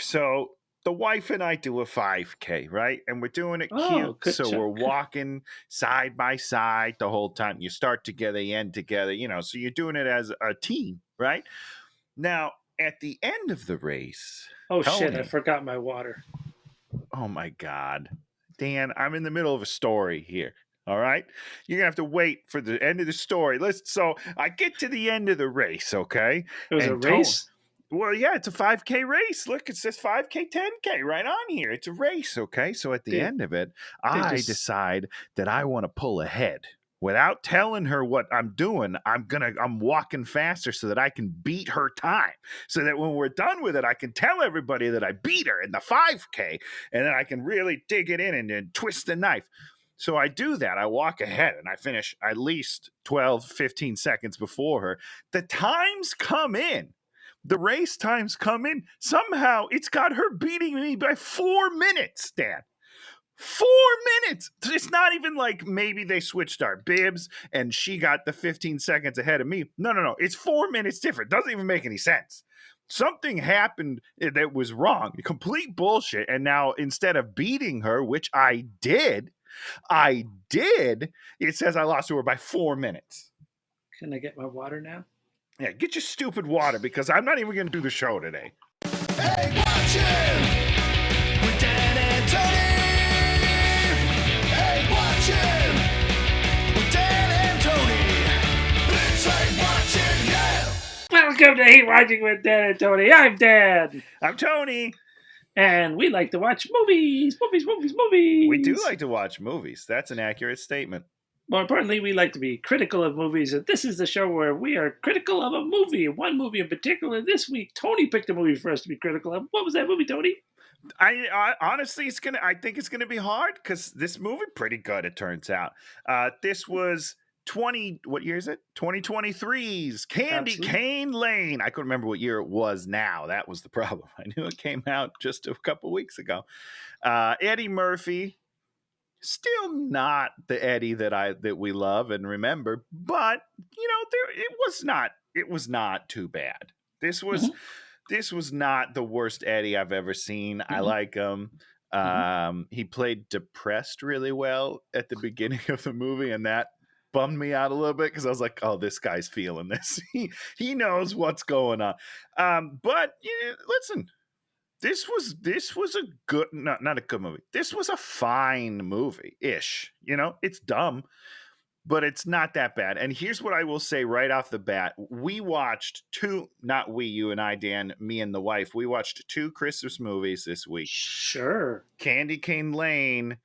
So the wife and I do a 5K, right? And we're doing it Oh, cute. good So we're chunk. walking side by side the whole time. You start together, you end together, so you're doing it as a team, right? Now, at the end of the race, Oh shit! I Tony, forgot my water. oh my God, Dan, I'm in the middle of a story here. All right. You're going to have to wait for the end of the story. So I get to the end of the race, okay? It was a And Tony, race. well, yeah, it's a 5K race. Look, it says 5K, 10K right on here. It's a race, okay? So at the Did end of it, they I just? decide that I want to pull ahead. Without telling her what I'm doing, I'm walking faster so that I can beat her time. So that when we're done with it, I can tell everybody that I beat her in the 5K, and then I can really dig it in and then twist the knife. So I do that. I walk ahead and I finish at least 12, 15 seconds before her. The times come in. The race times come in. Somehow it's got her beating me by 4 minutes, Dan. 4 minutes. It's not even like maybe they switched our bibs and she got the 15 seconds ahead of me. No, no, no. It's 4 minutes different. Doesn't even make any sense. Something happened that was wrong. Complete bullshit. And now instead of beating her, which I did, it says I lost to her by 4 minutes. Can I get my water now? Yeah, get your stupid water because I'm not even going to do the show today. Hey, watch him with Dan and Tony. Hey, watch him with Dan and Tony. It's like watching, yeah. Welcome to Hate Watching with Dan and Tony. I'm Dan, I'm Tony. and we like to watch movies. We do like to watch movies. That's an accurate statement. More importantly, we like to be critical of movies, and this is the show where we are critical of a movie, one movie in particular. This week, Tony picked a movie for us to be critical of. What was that movie, Tony? I honestly, I think it's gonna be hard because this movie pretty good. It turns out. This was 20. What year is it? 2023's Candy Absolutely. Cane Lane. I couldn't remember what year it was. Now that was the problem. I knew it came out just a couple weeks ago. Eddie Murphy. Still not the Eddie that we love and remember, but it was not too bad. This was Mhm, this was not the worst Eddie I've ever seen. I mhm, like him. mhm. He played depressed really well at the beginning of the movie, and that bummed me out a little bit because I was like, "Oh, this guy's feeling this. He knows what's going on." But listen, this was a good, not a good movie. This was a fine movie ish. It's dumb, but it's not that bad. And here's what I will say right off the bat: we watched two, not we, you and I, Dan, me and the wife. We watched two Christmas movies this week: Sure. Candy Cane Lane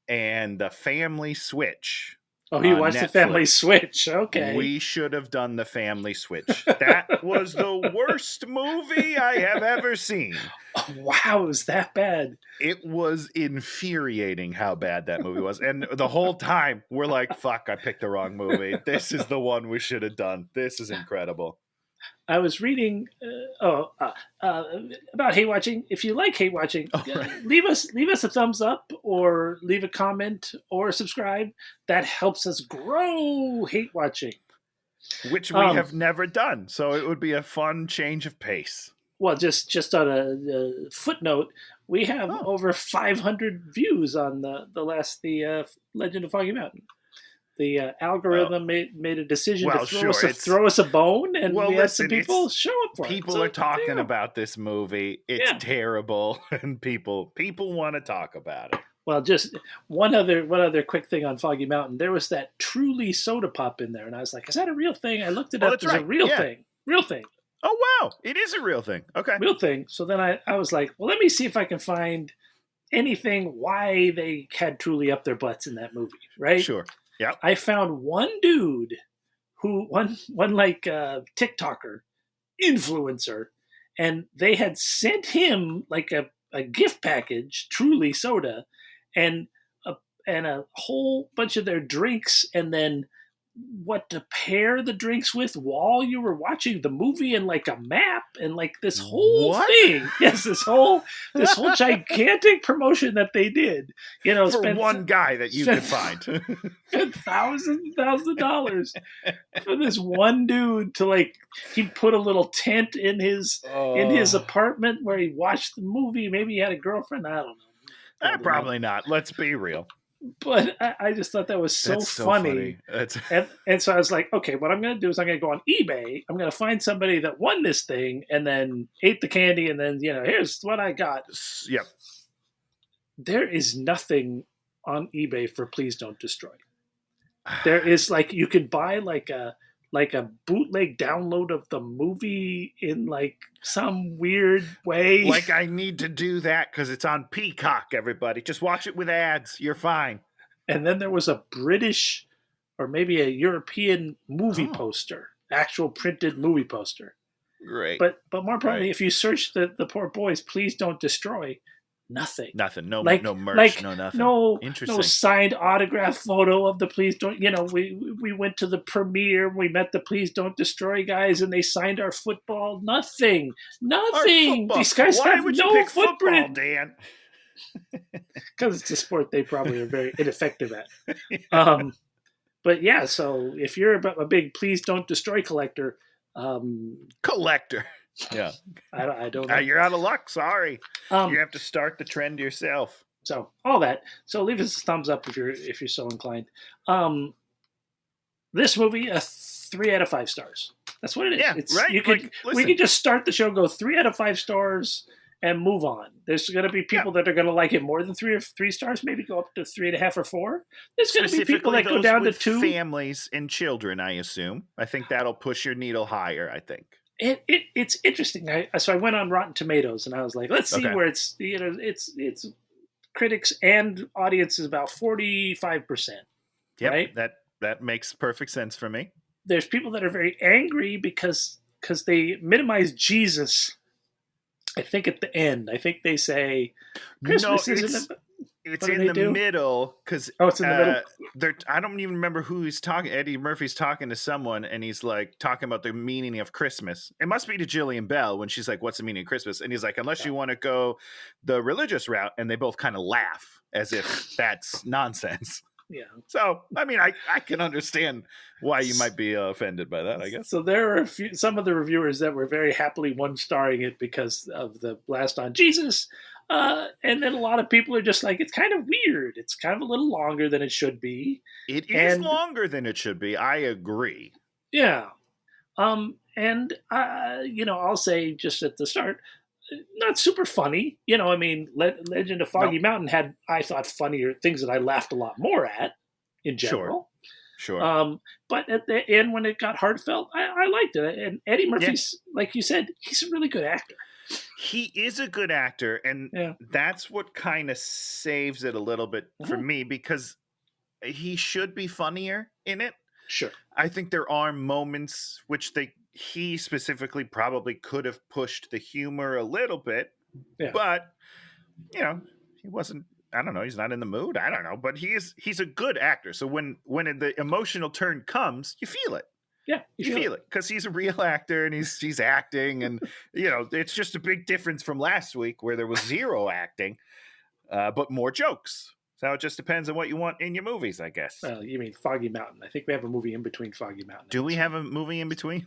and The Family Switch Oh, you on watched the Family Netflix. Switch. Okay. We should have done The Family Switch. That was the worst movie I have ever seen. Oh, wow, it was that bad. It was infuriating how bad that movie was. And the whole time we're like, fuck, I picked the wrong movie. This is the one we should have done. This is incredible. I was reading about hate watching. If you like hate watching, Oh, right. leave us a thumbs up or leave a comment or subscribe. That helps us grow hate watching. Which we have never done. So it would be a fun change of pace. Well, just on a footnote, we have over 500 views on the Legend of Foggy Mountain. The algorithm made a decision to throw us a bone, and we had some people show up for it. People are talking about this movie. It's terrible, and people want to talk about it. Well, just one other quick thing on Foggy Mountain. There was that Truly soda pop in there, and I was like, "Is that a real thing?" I looked it up. It's a real thing. Real thing. Oh wow, it is a real thing. Okay, real thing. So then I was like, "Well, let me see if I can find anything why they had Truly up their butts in that movie." Right? Sure. Yeah. I found one dude one like TikToker influencer, and they had sent him like a gift package, Truly soda, and a whole bunch of their drinks, and then what to pair the drinks with while you were watching the movie, and like a map and like this whole What? thing. Yes, this whole gigantic promotion that they did. You know, For one guy that you could spent- find. spent thousands of dollars for this one dude to like. He put a little tent in his apartment where he watched the movie. Maybe he had a girlfriend. I don't know. Probably not. Let's be real. But I just thought that was so funny. That's And so I was like, okay, what I'm going to do is I'm going to go on eBay. I'm going to find somebody that won this thing and then ate the candy and then, here's what I got. Yep. There is nothing on eBay for Please Don't Destroy. There is like, you can buy like a bootleg download of the movie in like some weird way. Like I need to do that because it's on Peacock, everybody. Just watch it with ads. You're fine. And then there was a British or maybe a European movie poster, actual printed movie poster. Great. But more importantly, if you search the Poor Boys, Please Don't Destroy, nothing. Nothing. No, Like- no merch. like, no nothing. No Interesting. signed autograph photo of the Please Don't. We went to the premiere. We met the Please Don't Destroy guys, and they signed our football. Nothing. Our football. These guys Why have would you no pick football, footprint Dan? because it's a sport they probably are very ineffective at. But yeah, so if you're a big Please Don't Destroy collector, Collector. Yeah. I don't know. You're out of luck. Sorry. Um, You have to start the trend yourself. So all that. So leave us a thumbs up if you're so inclined. This movie, a 3 out of 5 stars. That's what it is. Yeah, right. We Listen. could just start the show, go 3 out of 5 stars, and move on. There's going to be people that are going to like it more than 3 stars. Maybe go up to 3.5 or 4. There's going to be people that go those down to with 2. families and children, I assume. I think that'll push your needle higher, I think. It's interesting. So I went on Rotten Tomatoes and I was like, let's see Okay. where it's critics and audience is about 45%. Yep. Right? That makes perfect sense for me. There's people that are very angry because they minimize Jesus. I think at the end, I think they say Christmas isn't. It's What do in they the do? middle because It's in the middle. I don't even remember who he's talking. Eddie Murphy's talking to someone, and he's like talking about the meaning of Christmas. It must be to Jillian Bell when she's like, "What's the meaning of Christmas?" And he's like, "Unless you want to go the religious route," and they both kind of laugh as if that's nonsense. Yeah. So, I mean, I can understand why you might be offended by that, I guess. So there are some of the reviewers that were very happily 1-starring it because of the blast on Jesus. And then a lot of people are just like, it's kind of weird. It's kind of a little longer than it should be. It is And- longer than it should be. I agree. Yeah. I'll say just at the start, not super funny. I mean, Legend of Foggy Mountain had, I thought, funnier things that I laughed a lot more at in general. Sure. But at the end, when it got heartfelt, I liked it. And Eddie Murphy's, like you said, he's a really good actor. He is a good actor, and Yeah. that's what kind of saves it a little bit for Mhm. me because he should be funnier in it. Sure. I think there are moments which he specifically probably could have pushed the humor a little bit, Yeah. but he wasn't. I don't know. He's not in the mood. I don't know, but he's a good actor. So when the emotional turn comes, you feel it. Yeah. You feel it because he's a real actor and he's acting, and it's just a big difference from last week where there was zero acting, but more jokes. So it just depends on what you want in your movies, I guess. Well, you mean Foggy Mountain. I think we have a movie in between Foggy Mountain. Do we have a movie in between?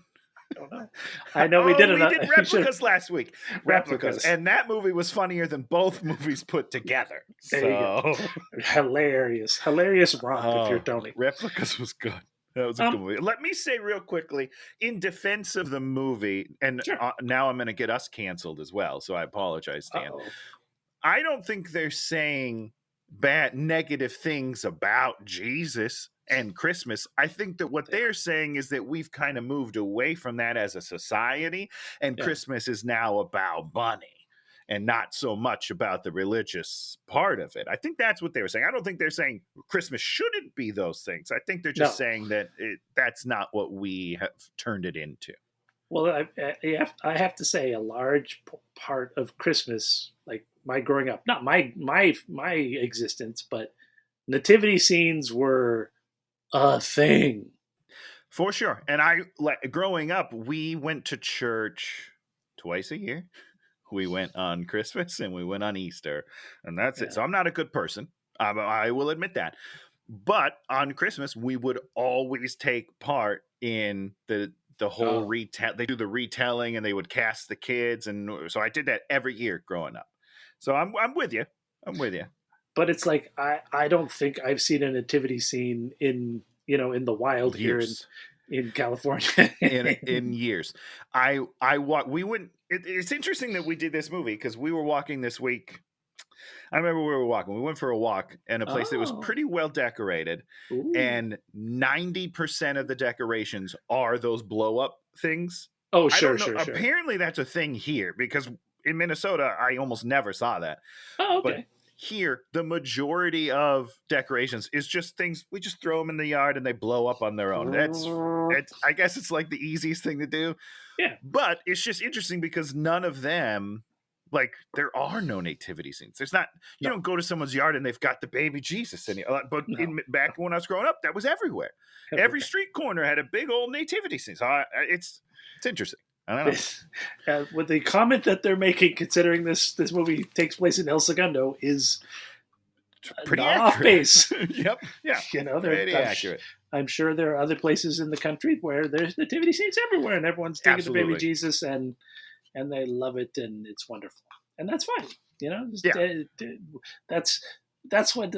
I don't know. I know we did it. We did Replicas last week. Replicas. And that movie was funnier than both movies put together. There you go. Hilarious romp if you're Tony. Replicas was good. That was a good movie. Let me say real quickly, in defense of the movie, and Sure. now I'm going to get us canceled as well, so I apologize, Dan. Uh-oh. I don't think they're saying negative things about Jesus and Christmas. I think that what they're saying is that we've kind of moved away from that as a society, and Yeah. Christmas is now about money and not so much about the religious part of it. I think that's what they were saying. I don't think they're saying Christmas shouldn't be those things. I think they're just No. saying that that's not what we have turned it into. Well, I have to say, a large part of Christmas, like my growing up, not my existence, but nativity scenes were a thing. For sure. And growing up, we went to church twice a year. We went on Christmas and we went on Easter, and that's it. So I'm not a good person. I will admit that. But on Christmas, we would always take part in the whole retell. They do the retelling, and they would cast the kids, and so I did that every year growing up. So I'm with you. I'm with you. But it's like I don't think I've seen a nativity scene in the wild Years. here in California in years. We went. It's interesting that we did this movie because we were walking this week. I remember we were walking. We went for a walk in a place that was pretty well decorated, and 90% of the decorations are those blow up things. Oh, sure. Apparently, that's a thing here because in Minnesota, I almost never saw that. Oh, okay. But here, the majority of decorations is just things we just throw them in the yard and they blow up on their own. I guess it's like the easiest thing to do. Yeah. But it's just interesting because none of them, like, there are no nativity scenes. There's not. You don't go to someone's yard and they've got the baby Jesus in it. But back when I was growing up, that was everywhere. Every street corner had a big old nativity scene. So it's interesting. I don't know. With the comment that they're making, considering this movie takes place in El Segundo, is pretty off base. Yep. Yeah. They're pretty accurate. I'm sure there are other places in the country where there's nativity scenes everywhere, and everyone's taking the baby Jesus, and they love it, and it's wonderful, and that's fine. That's what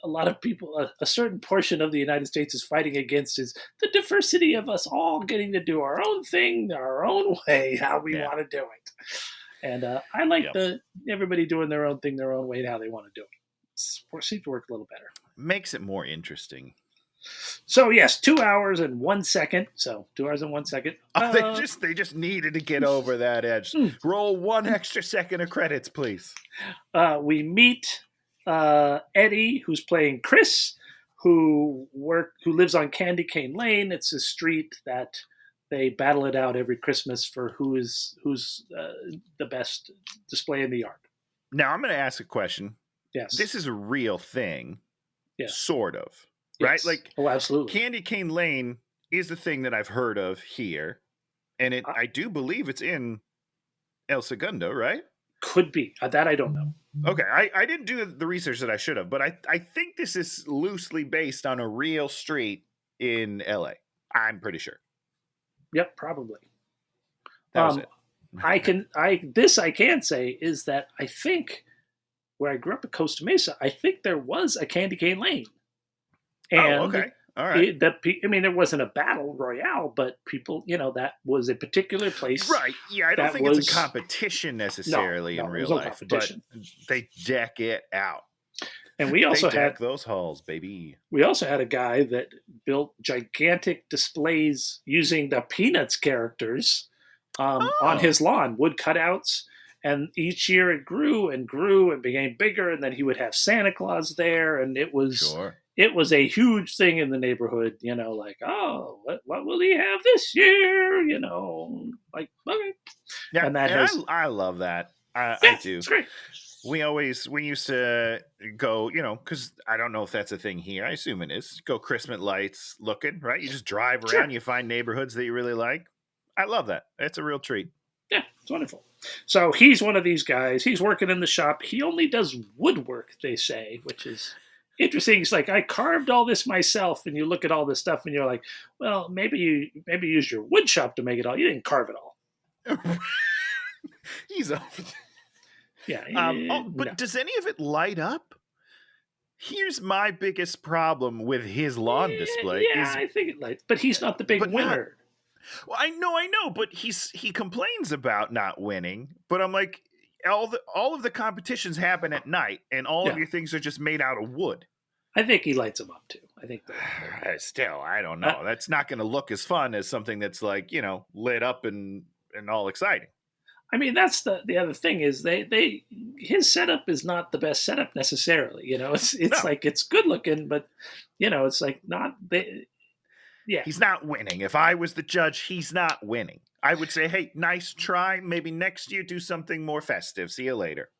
a lot of people, a certain portion of the United States is fighting against, is the diversity of us all getting to do our own thing, our own way, how we want to do it. And I like everybody doing their own thing, their own way, how they want to do it. It seems to work a little better. Makes it more interesting. So yes, 2 hours and 1 second. So 2 hours and 1 second. They just needed to get over that edge. Roll 1 extra second of credits, please. We meet Eddie, who's playing Chris, who lives on Candy Cane Lane. It's a street that they battle it out every Christmas for who's the best display in the yard. Now I'm going to ask a question. Yes, this is a real thing. Yes, sort of. Right? Yes. Like, absolutely. Candy Cane Lane is the thing that I've heard of here, and I do believe it's in El Segundo, right? Could be. That I don't know. Okay, I didn't do the research that I should have, but I think this is loosely based on a real street in LA. I'm pretty sure. Yep, probably. That was it. I can say is that I think where I grew up at Costa Mesa, I think there was a Candy Cane Lane. And okay. All right. It wasn't a battle royale, but people, that was a particular place. Right. Yeah, I don't think it's a competition necessarily in real life, but they deck it out. And we also had those halls, baby. We also had a guy that built gigantic displays using the Peanuts characters on his lawn, wood cutouts. And each year it grew and grew and became bigger. And then he would have Santa Claus there. And it was a huge thing in the neighborhood, like, oh, what will he have this year? Like, okay. Yeah, and I love that. I do. It's great. We used to go, because I don't know if that's a thing here. I assume it is. Go Christmas lights looking, right? You just drive around, you find neighborhoods that you really like. I love that. It's a real treat. Yeah, it's wonderful. So he's one of these guys. He's working in the shop. He only does woodwork, they say, which is interesting. It's like, I carved all this myself, and you look at all this stuff and you're like, well, maybe you use your wood shop to make it all. You didn't carve it all. He's a... Yeah. But does any of it light up? Here's my biggest problem with his lawn display. Yeah, I think it lights, but he's not the big winner. Well, I know, but he complains about not winning. But I'm like, all of the competitions happen at night, and all of your things are just made out of wood. I think he lights them up too. I think still, I don't know. That's not going to look as fun as something that's like, lit up and all exciting. I mean, that's the other thing is his setup is not the best setup necessarily. It's like, it's good looking, but it's like not. Yeah, he's not winning. If I was the judge, he's not winning. I would say, hey, nice try. Maybe next year do something more festive. See you later.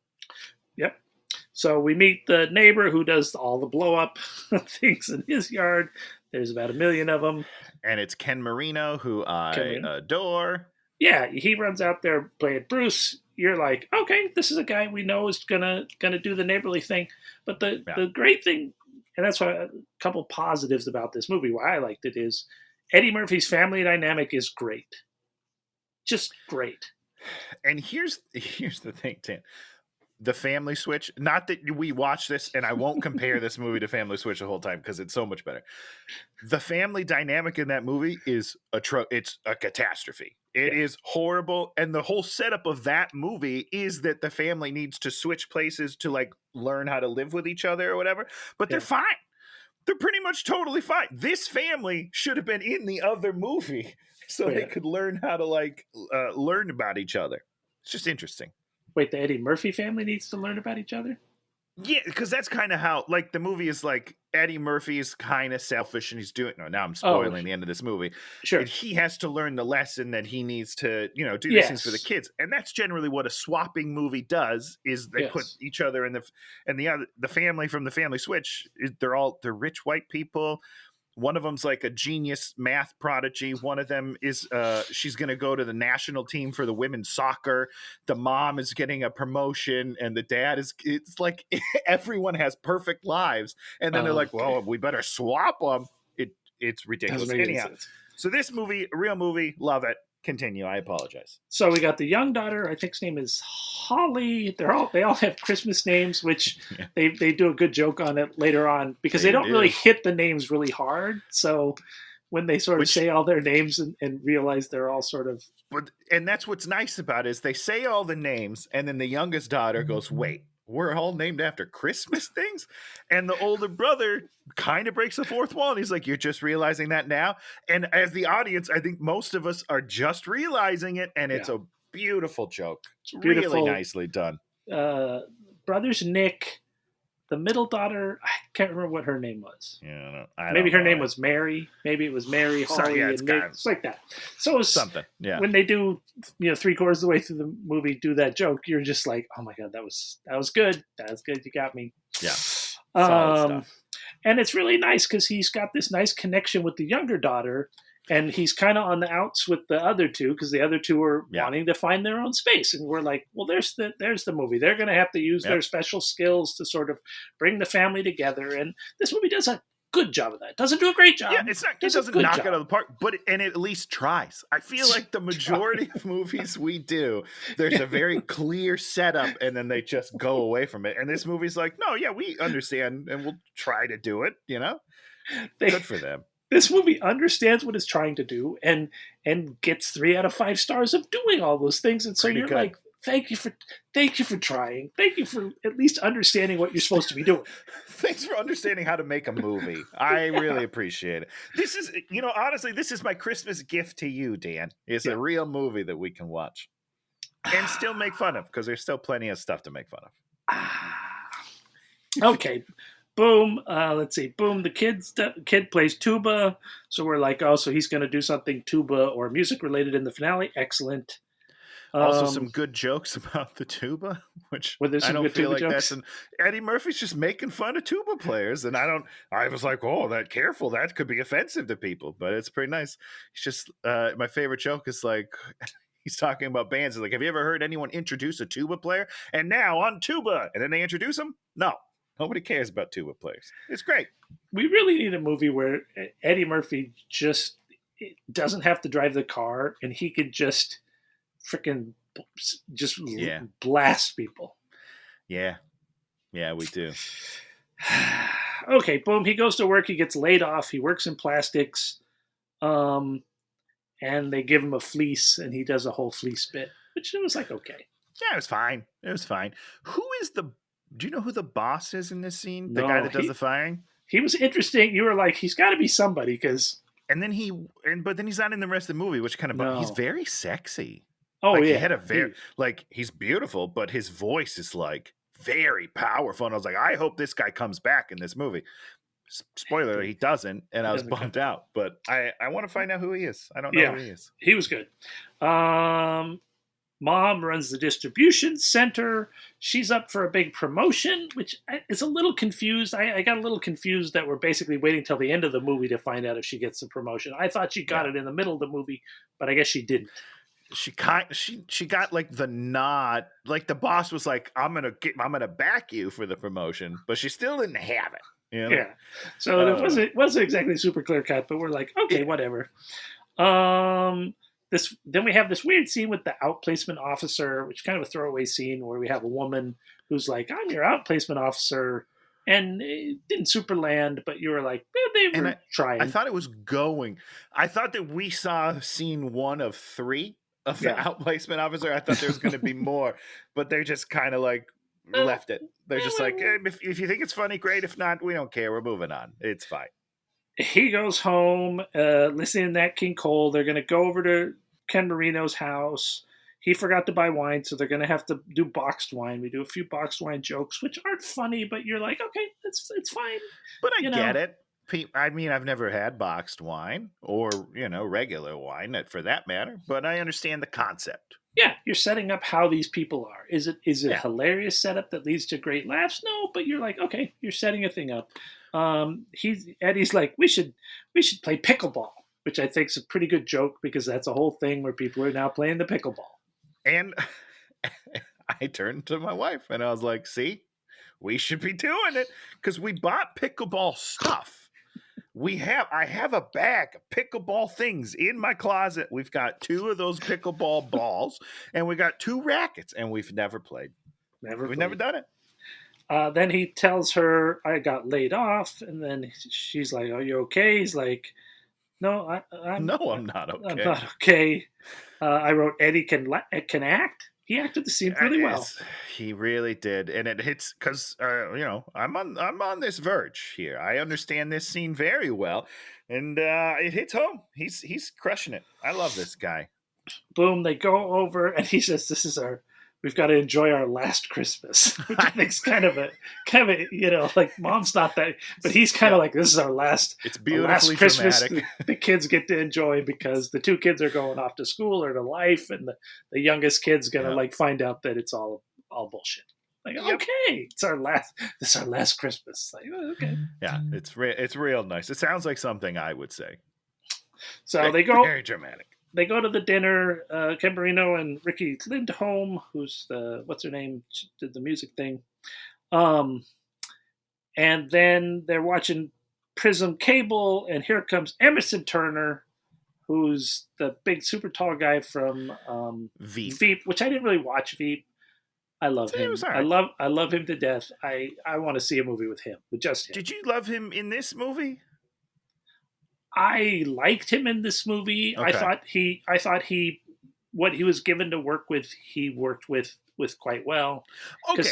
Yep. So we meet the neighbor who does all the blow up things in his yard. There's about 1 million of them. And it's Ken Marino, who I Marino. adore. Yeah, he runs out there playing Bruce. You're like, okay, this is a guy we know is gonna do the neighborly thing. But the great thing, and that's why a couple positives about this movie, why I liked it, is Eddie Murphy's family dynamic is great. Just great. And here's the thing, Tim. The Family Switch, not that we watch this, and I won't compare this movie to Family Switch the whole time because it's so much better. The family dynamic in that movie is it's a catastrophe. It is horrible, and the whole setup of that movie is that the family needs to switch places to like learn how to live with each other or whatever, but they're fine. They're pretty much totally fine. This family should have been in the other movie so they could learn how to like learn about each other. It's just interesting. Wait, the Eddie Murphy family needs to learn about each other? Yeah, because that's kind of how, like, the movie is like Eddie Murphy is kind of selfish and he's doing. No, now I'm spoiling the end of this movie. Sure. And he has to learn the lesson that he needs to, do these things for the kids, and that's generally what a swapping movie does. Is they put each other in the family from the Family Switch. They're rich white people. One of them's like a genius math prodigy. One of them is she's going to go to the national team for the women's soccer. The mom is getting a promotion, and the dad is. It's like everyone has perfect lives, and then they're like, "Well, we better swap them." It's ridiculous. Anyhow, so this movie, a real movie, love it. Continue. I apologize. So we got the young daughter. I think his name is Holly. They all have Christmas names, which they do a good joke on it later on because they don't really hit the names really hard. So when they sort of say all their names and realize they're all sort of. And that's what's nice about it is they say all the names, and then the youngest daughter goes, "Wait, we're all named after Christmas things?" And the older brother kind of breaks the fourth wall, and he's like, "You're just realizing that now?" And as the audience, I think most of us are just realizing it, and it's a beautiful joke. It's really nicely done. Brothers Nick, the middle daughter, I can't remember what her name was. Yeah, maybe her name was Mary. Maybe it was Mary, Holly, and Nick. It's like that. So it's something. Yeah. When they do, 3/4 of the way through the movie, do that joke, you're just like, "Oh my god, that was good. That was good. You got me." Yeah. Solid stuff. And it's really nice because he's got this nice connection with the younger daughter, and he's kind of on the outs with the other two because the other two are wanting to find their own space. And we're like, well, there's the movie. They're going to have to use their special skills to sort of bring the family together. And this movie does a good job of that. Doesn't do a great job. Yeah, it doesn't knock it out of the park, but it at least tries. I feel like the majority of movies we do, there's a very clear setup, and then they just go away from it. And this movie's like, no, yeah, we understand, and we'll try to do it. Good for them. This movie understands what it's trying to do, and gets 3 out of 5 stars of doing all those things. And so you're like, thank you for trying. Thank you for at least understanding what you're supposed to be doing. Thanks for understanding how to make a movie. I really appreciate it. This is, honestly, this is my Christmas gift to you, Dan. It's a real movie that we can watch and still make fun of because there's still plenty of stuff to make fun of. Okay. Boom. Let's see. Boom. The kid plays tuba. So we're like, oh, so he's going to do something tuba or music related in the finale. Excellent. Also, some good jokes about the tuba, which I don't feel like that's Eddie Murphy's just making fun of tuba players, and I was like, oh, careful, that could be offensive to people, but it's pretty nice. It's just my favorite joke is like he's talking about bands. He's like, have you ever heard anyone introduce a tuba player? And now on tuba, and then they introduce him. No, nobody cares about tuba players. It's great. We really need a movie where Eddie Murphy just doesn't have to drive the car, and he could just freaking blast people. Yeah, we do. Okay, boom. He goes to work. He gets laid off. He works in plastics, and they give him a fleece, and he does a whole fleece bit, which it was like okay. Yeah, it was fine. Do you know who the boss is in this scene? The guy that does the firing. He was interesting. You were like, he's got to be somebody because. And then but then he's not in the rest of the movie, which kind of he's very sexy. Oh, he had a he's beautiful, but his voice is like very powerful. And I was like, I hope this guy comes back in this movie. Spoiler, he doesn't, and I was bummed out. But I want to find out who he is. I don't know who he is. He was good. Mom runs the distribution center. She's up for a big promotion, which is a little confused. I got a little confused that we're basically waiting till the end of the movie to find out if she gets the promotion. I thought she got it in the middle of the movie, but I guess she didn't. She got like the nod, like the boss was like, I'm gonna back you for the promotion, but she still didn't have it. You know? Yeah. So it wasn't exactly super clear cut, but we're like, okay, whatever. Then we have this weird scene with the outplacement officer, which is kind of a throwaway scene where we have a woman who's like, I'm your outplacement officer. And it didn't super land, but you were like, they were trying. I thought it was going. I thought that we saw scene 1 of 3 of the outplacement officer. I thought there was going to be more, but they're just kind of like left it. They're just like, if you think it's funny, great. If not, we don't care. We're moving on. It's fine. He goes home, listening to Nat King Cole. They're going to go over to Ken Marino's house. He forgot to buy wine, so they're going to have to do boxed wine. We do a few boxed wine jokes, which aren't funny, but you're like, okay, it's fine. But I get it. I mean, I've never had boxed wine or, regular wine for that matter, but I understand the concept. Yeah, you're setting up how these people are. Is it a hilarious setup that leads to great laughs? No, but you're like, okay, you're setting a thing up. Eddie's like, we should play pickleball, which I think is a pretty good joke because that's a whole thing where people are now playing the pickleball. And I turned to my wife and I was like, see, we should be doing it because we bought pickleball stuff. I have a bag of pickleball things in my closet. We've got 2 of those pickleball balls and we got 2 rackets and we've never played. We've never done it. Then he tells her, I got laid off. And then she's like, are you okay? He's like, no, I'm not okay. I'm not okay. I wrote Eddie can act. He acted the scene really well. He really did, and it hits because I'm on this verge here. I understand this scene very well, and it hits home. He's crushing it. I love this guy. Boom! They go over, and he says, we've got to enjoy our last Christmas," which I think is kind of a like Mom's not that, but he's kind of like, this is our last. It's beautifully last Christmas dramatic. The kids get to enjoy because the 2 kids are going off to school or to life, and the youngest kid's gonna like find out that it's all bullshit. Like, okay, this is our last Christmas. Like, okay, yeah, it's real nice. It sounds like something I would say. So they go very dramatic. They go to the dinner. Ken Marino and Ricky Lindholm, who's what's her name, she did the music thing. And then they're watching Prism Cable, and here comes Emerson Turner, who's the big super tall guy from Veep, which I didn't really watch Veep. I love him. Right. I love him to death. I want to see a movie with him, with just him. Did you love him in this movie? I liked him in this movie. Okay. I thought he what he was given to work with, he worked with quite well. Okay,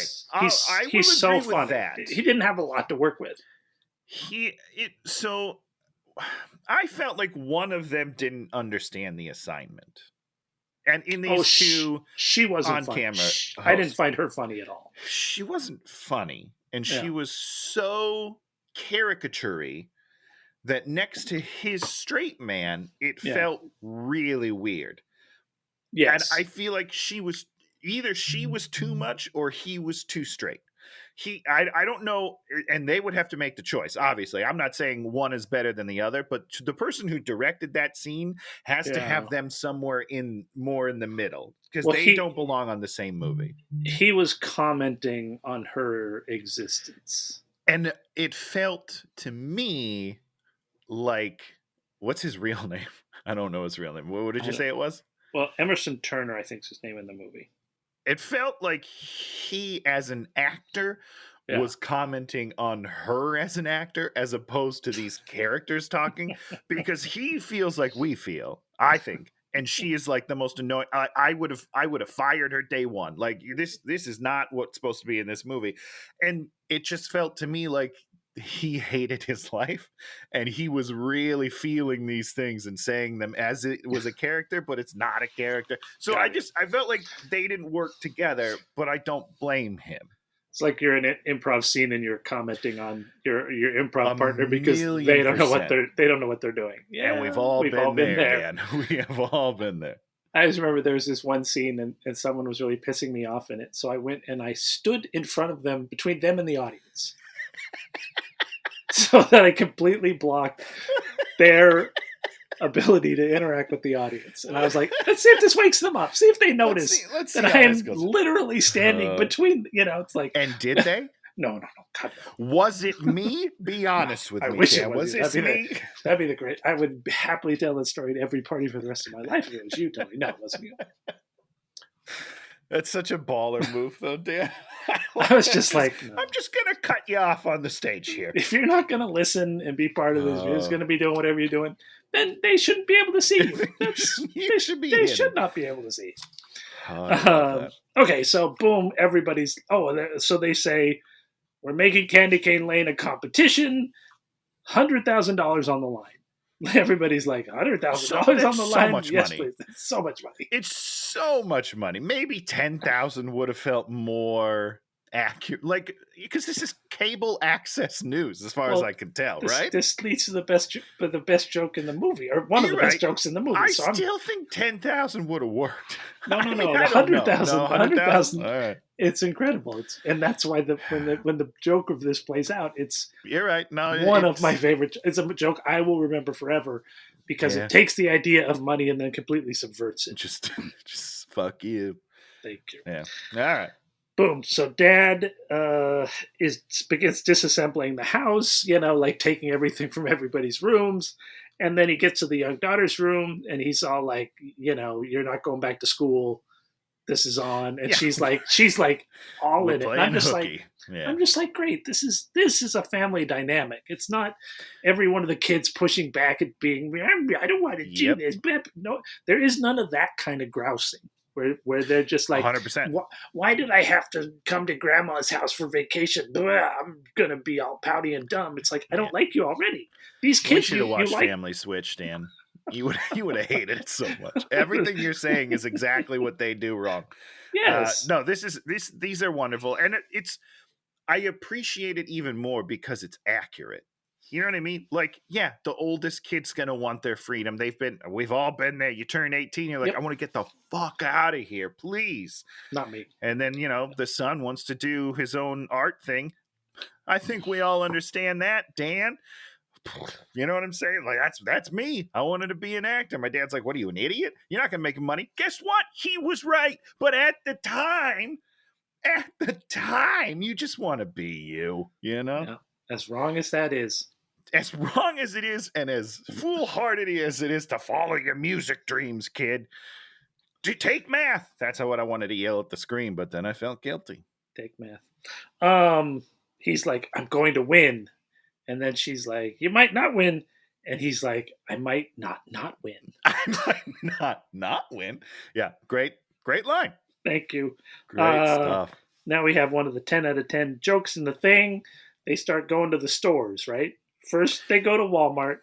he's so fun. That. He didn't have a lot to work with. So I felt like one of them didn't understand the assignment. And in these 2 she wasn't on funny. camera, I didn't find her funny at all. She wasn't funny, and she was so caricature-y that next to his straight man, it felt really weird. Yes. And I feel like she was too much or he was too straight. I don't know, and they would have to make the choice. Obviously, I'm not saying one is better than the other, but the person who directed that scene has to have them somewhere more in the middle because they don't belong on the same movie. He was commenting on her existence, and it felt to me like, what's his real name? I don't know his real name. What did you say it was? Well, Emerson Turner, I think is his name in the movie. It felt like he, as an actor, was commenting on her as an actor, as opposed to these characters talking, because he feels like we feel, I think, and she is like the most annoying. I would have fired her day one. Like this is not what's supposed to be in this movie, and it just felt to me like he hated his life and he was really feeling these things and saying them as it was a character, but it's not a character. So I felt like they didn't work together, but I don't blame him. It's like you're in an improv scene and you're commenting on your improv partner because they don't know what they're doing. Yeah, and we've all been there. Man. We have all been there. I just remember there was this one scene and someone was really pissing me off in it. So I went and I stood in front of them, between them and the audience, so that I completely blocked their ability to interact with the audience. And I was like, let's see if this wakes them up. See if they notice let's see that how I am this goes. literally standing between, it's like. And did they? No. God, no. Was it me? Be honest with I me. wish Dan. it was you. it me? That'd be the great. I would happily tell that story to every party for the rest of my life if it was you, Tony. No, it wasn't you. That's such a baller move, though, Dan. I was just like, no. I'm just gonna cut you off on the stage here. If you're not going to listen and be part of this, you're just going to be doing whatever you're doing, then they shouldn't be able to see you. You should be. They should not be able to see. Oh, Okay, so boom, everybody's. So they say we're making Candy Cane Lane a competition. $100,000 on the line. Everybody's like, $100,000 on the line. So much Yes, money. please. That's so much money. It's so much money. Maybe 10,000 would have felt more accurate, like, because this is cable access news, as far as I can tell, right? This leads to the best joke in the movie, or one of the best jokes in the movie. I still think 10,000 would have worked. No, I mean, the I don't know. 100,000. No, 100,000. All right. It's incredible. And that's why when the joke of this plays out, it's You're right. No, one of my favorite. It's a joke I will remember forever because it takes the idea of money and then completely subverts it. Just fuck you. Thank you. Yeah. All right. Boom. So Dad begins disassembling the house, like taking everything from everybody's rooms. And then he gets to the young daughter's room and he's all like, you're not going back to school. This is on. And she's like all in it. And I'm just hooky. I'm just like, great. This is a family dynamic. It's not every one of the kids pushing back at being, I don't want to do this. No, there is none of that kind of grousing. Where they're just like, 100%. Why did I have to come to grandma's house for vacation? Blah, I'm going to be all pouty and dumb. It's like, I don't like you already. These kids, should have watched Family Switch, Dan. You would have hated it so much. Everything you're saying is exactly what they do wrong. Yes. No, these are wonderful. And I appreciate it even more because it's accurate. You know what I mean? Like, yeah, the oldest kid's going to want their freedom. We've all been there. You turn 18, you're like, I want to get the fuck out of here, please. Not me. And then, the son wants to do his own art thing. I think we all understand that, Dan. You know what I'm saying? Like, that's me. I wanted to be an actor. My dad's like, what are you, an idiot? You're not going to make money. Guess what? He was right. But at the time, you just want to be you, Yeah. As wrong as that is. As wrong as it is, and as foolhardy as it is to follow your music dreams, kid, to take math. That's what I wanted to yell at the screen, but then I felt guilty. Take math. He's like, I'm going to win. And then she's like, you might not win. And he's like, I might not win. I might not win. Yeah, great line. Thank you. Great stuff. Now we have one of the 10 out of 10 jokes in the thing. They start going to the stores, right? First, they go to Walmart.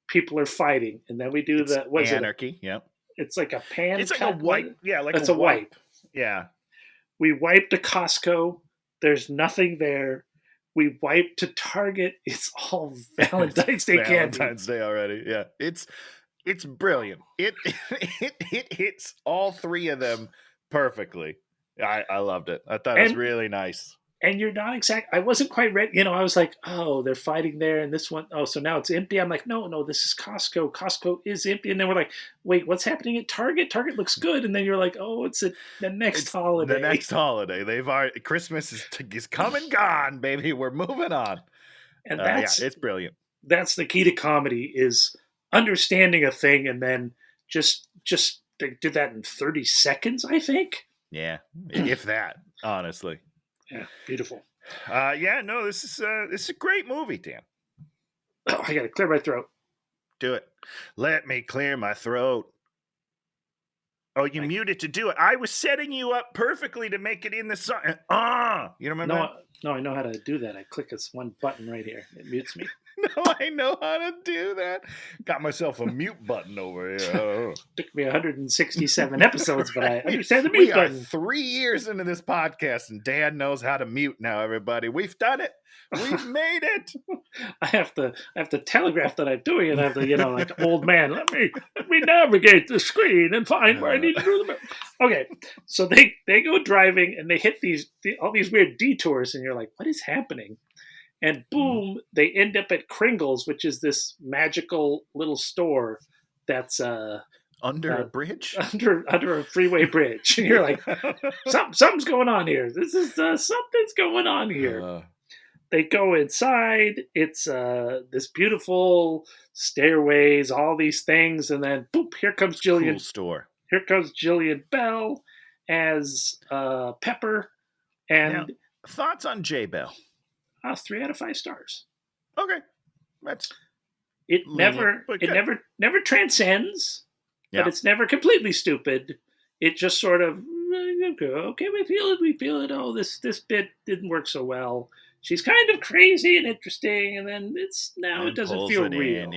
People are fighting, and then we do anarchy. Yep. It's like a pan. It's like a wipe. Yeah, like it's a wipe. Yeah. We wipe to Costco. There's nothing there. We wipe to Target. It's all Valentine's Day candy. Valentine's Day already. Yeah, it's brilliant. It hits all three of them perfectly. I loved it. I thought it was really nice. And you're not I wasn't quite ready. I was like, oh, they're fighting there. And this one, so now it's empty. I'm like, no, this is Costco. Costco is empty. And then we're like, wait, what's happening at Target? Target looks good. And then you're like, oh, it's the next holiday. The next holiday. Christmas is come and gone, baby. We're moving on. And it's brilliant. That's the key to comedy is understanding a thing. And then just they did that in 30 seconds, I think. Yeah. If that, honestly. Yeah, beautiful. This is a great movie, Dan. Oh, I gotta clear my throat. Do it. Let me clear my throat. Oh, you muted to do it. I was setting you up perfectly to make it in the song. You don't remember that? No, I know how to do that. I click this one button right here. It mutes me. No, I know how to do that. Got myself a mute button over here. Took me 167 episodes, but I understand the We mute are button. 3 years into this podcast, and Dan knows how to mute now. Everybody, we've done it. We've made it. I have to telegraph that I'm doing it. I have to, like old man, let me navigate the screen and find where I need to do the. Okay, so they go driving and they hit all these weird detours, and you're like, what is happening? And boom, they end up at Kringle's, which is this magical little store that's under a bridge, under a freeway bridge. And you're like, something's going on here. This is something's going on here. They go inside. It's this beautiful stairways, all these things, and then boop, here comes Jillian. Cool store. Here comes Jillian Bell as Pepper. And now, thoughts on J Bell? 3 out of 5 stars. Okay, that's it. Never transcends, but it's never completely stupid. It just sort of okay. We feel it. Oh, this bit didn't work so well. She's kind of crazy and interesting, and then it doesn't feel real.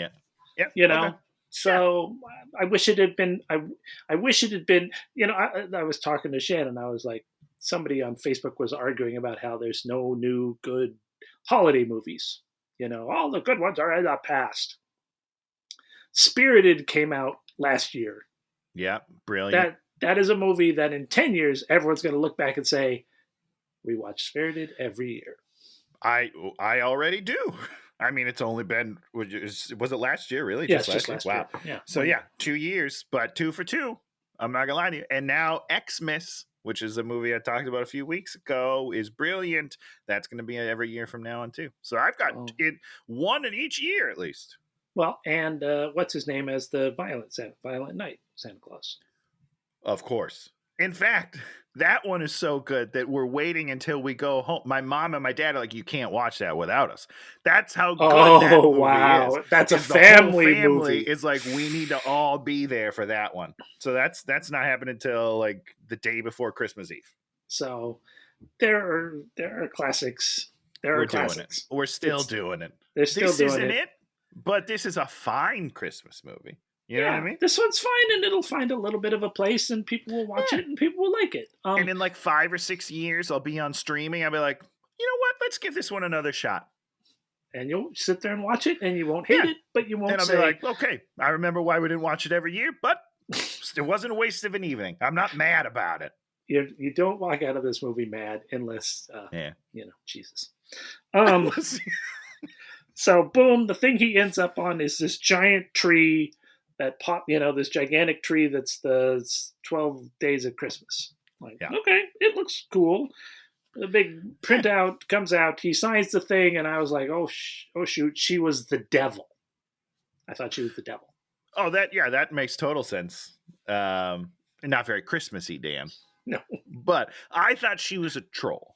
Okay. So I wish it had been. I wish it had been. I was talking to Shannon. I was like, somebody on Facebook was arguing about how there's no new good holiday movies. All the good ones are in the past. Spirited came out last year. Yeah, brilliant. That is a movie that in 10 years everyone's going to look back and say, we watch Spirited every year. I already do. I mean, it's only been, was it last year, really? Yes, just last year. Wow. Yeah. So, 2 years, but 2 for 2. I'm not going to lie to you. And now Xmas, which is a movie I talked about a few weeks ago, is brilliant. That's going to be every year from now on, too. So I've got it one in each year, at least. Well, and what's his name as the Violent Night Santa Claus? Of course. In fact, that one is so good that we're waiting until we go home. My mom and my dad are like, you can't watch that without us. That's how good that movie is. That's a family movie. It's like, we need to all be there for that one. So that's not happening until like the day before Christmas Eve. So there are classics. We're classics. Doing it. We're still doing it. They're still this doing isn't it, but this is a fine Christmas movie. You know what I mean? This one's fine, and it'll find a little bit of a place, and people will watch it, and people will like it. And in like 5 or 6 years, I'll be on streaming. I'll be like, you know what? Let's give this one another shot. And you'll sit there and watch it, and you won't hate it, but you won't and I'll say, be like, okay, I remember why we didn't watch it every year, but it wasn't a waste of an evening. I'm not mad about it. You don't walk out of this movie mad unless, Jesus. So, boom, the thing he ends up on is this giant tree that this gigantic tree that's the 12 days of Christmas. Okay, it looks cool. The big printout comes out. He signs the thing, and I was like, oh shoot, she was the devil. I thought she was the devil. Oh, that makes total sense. Not very Christmassy, Dan. No. But I thought she was a troll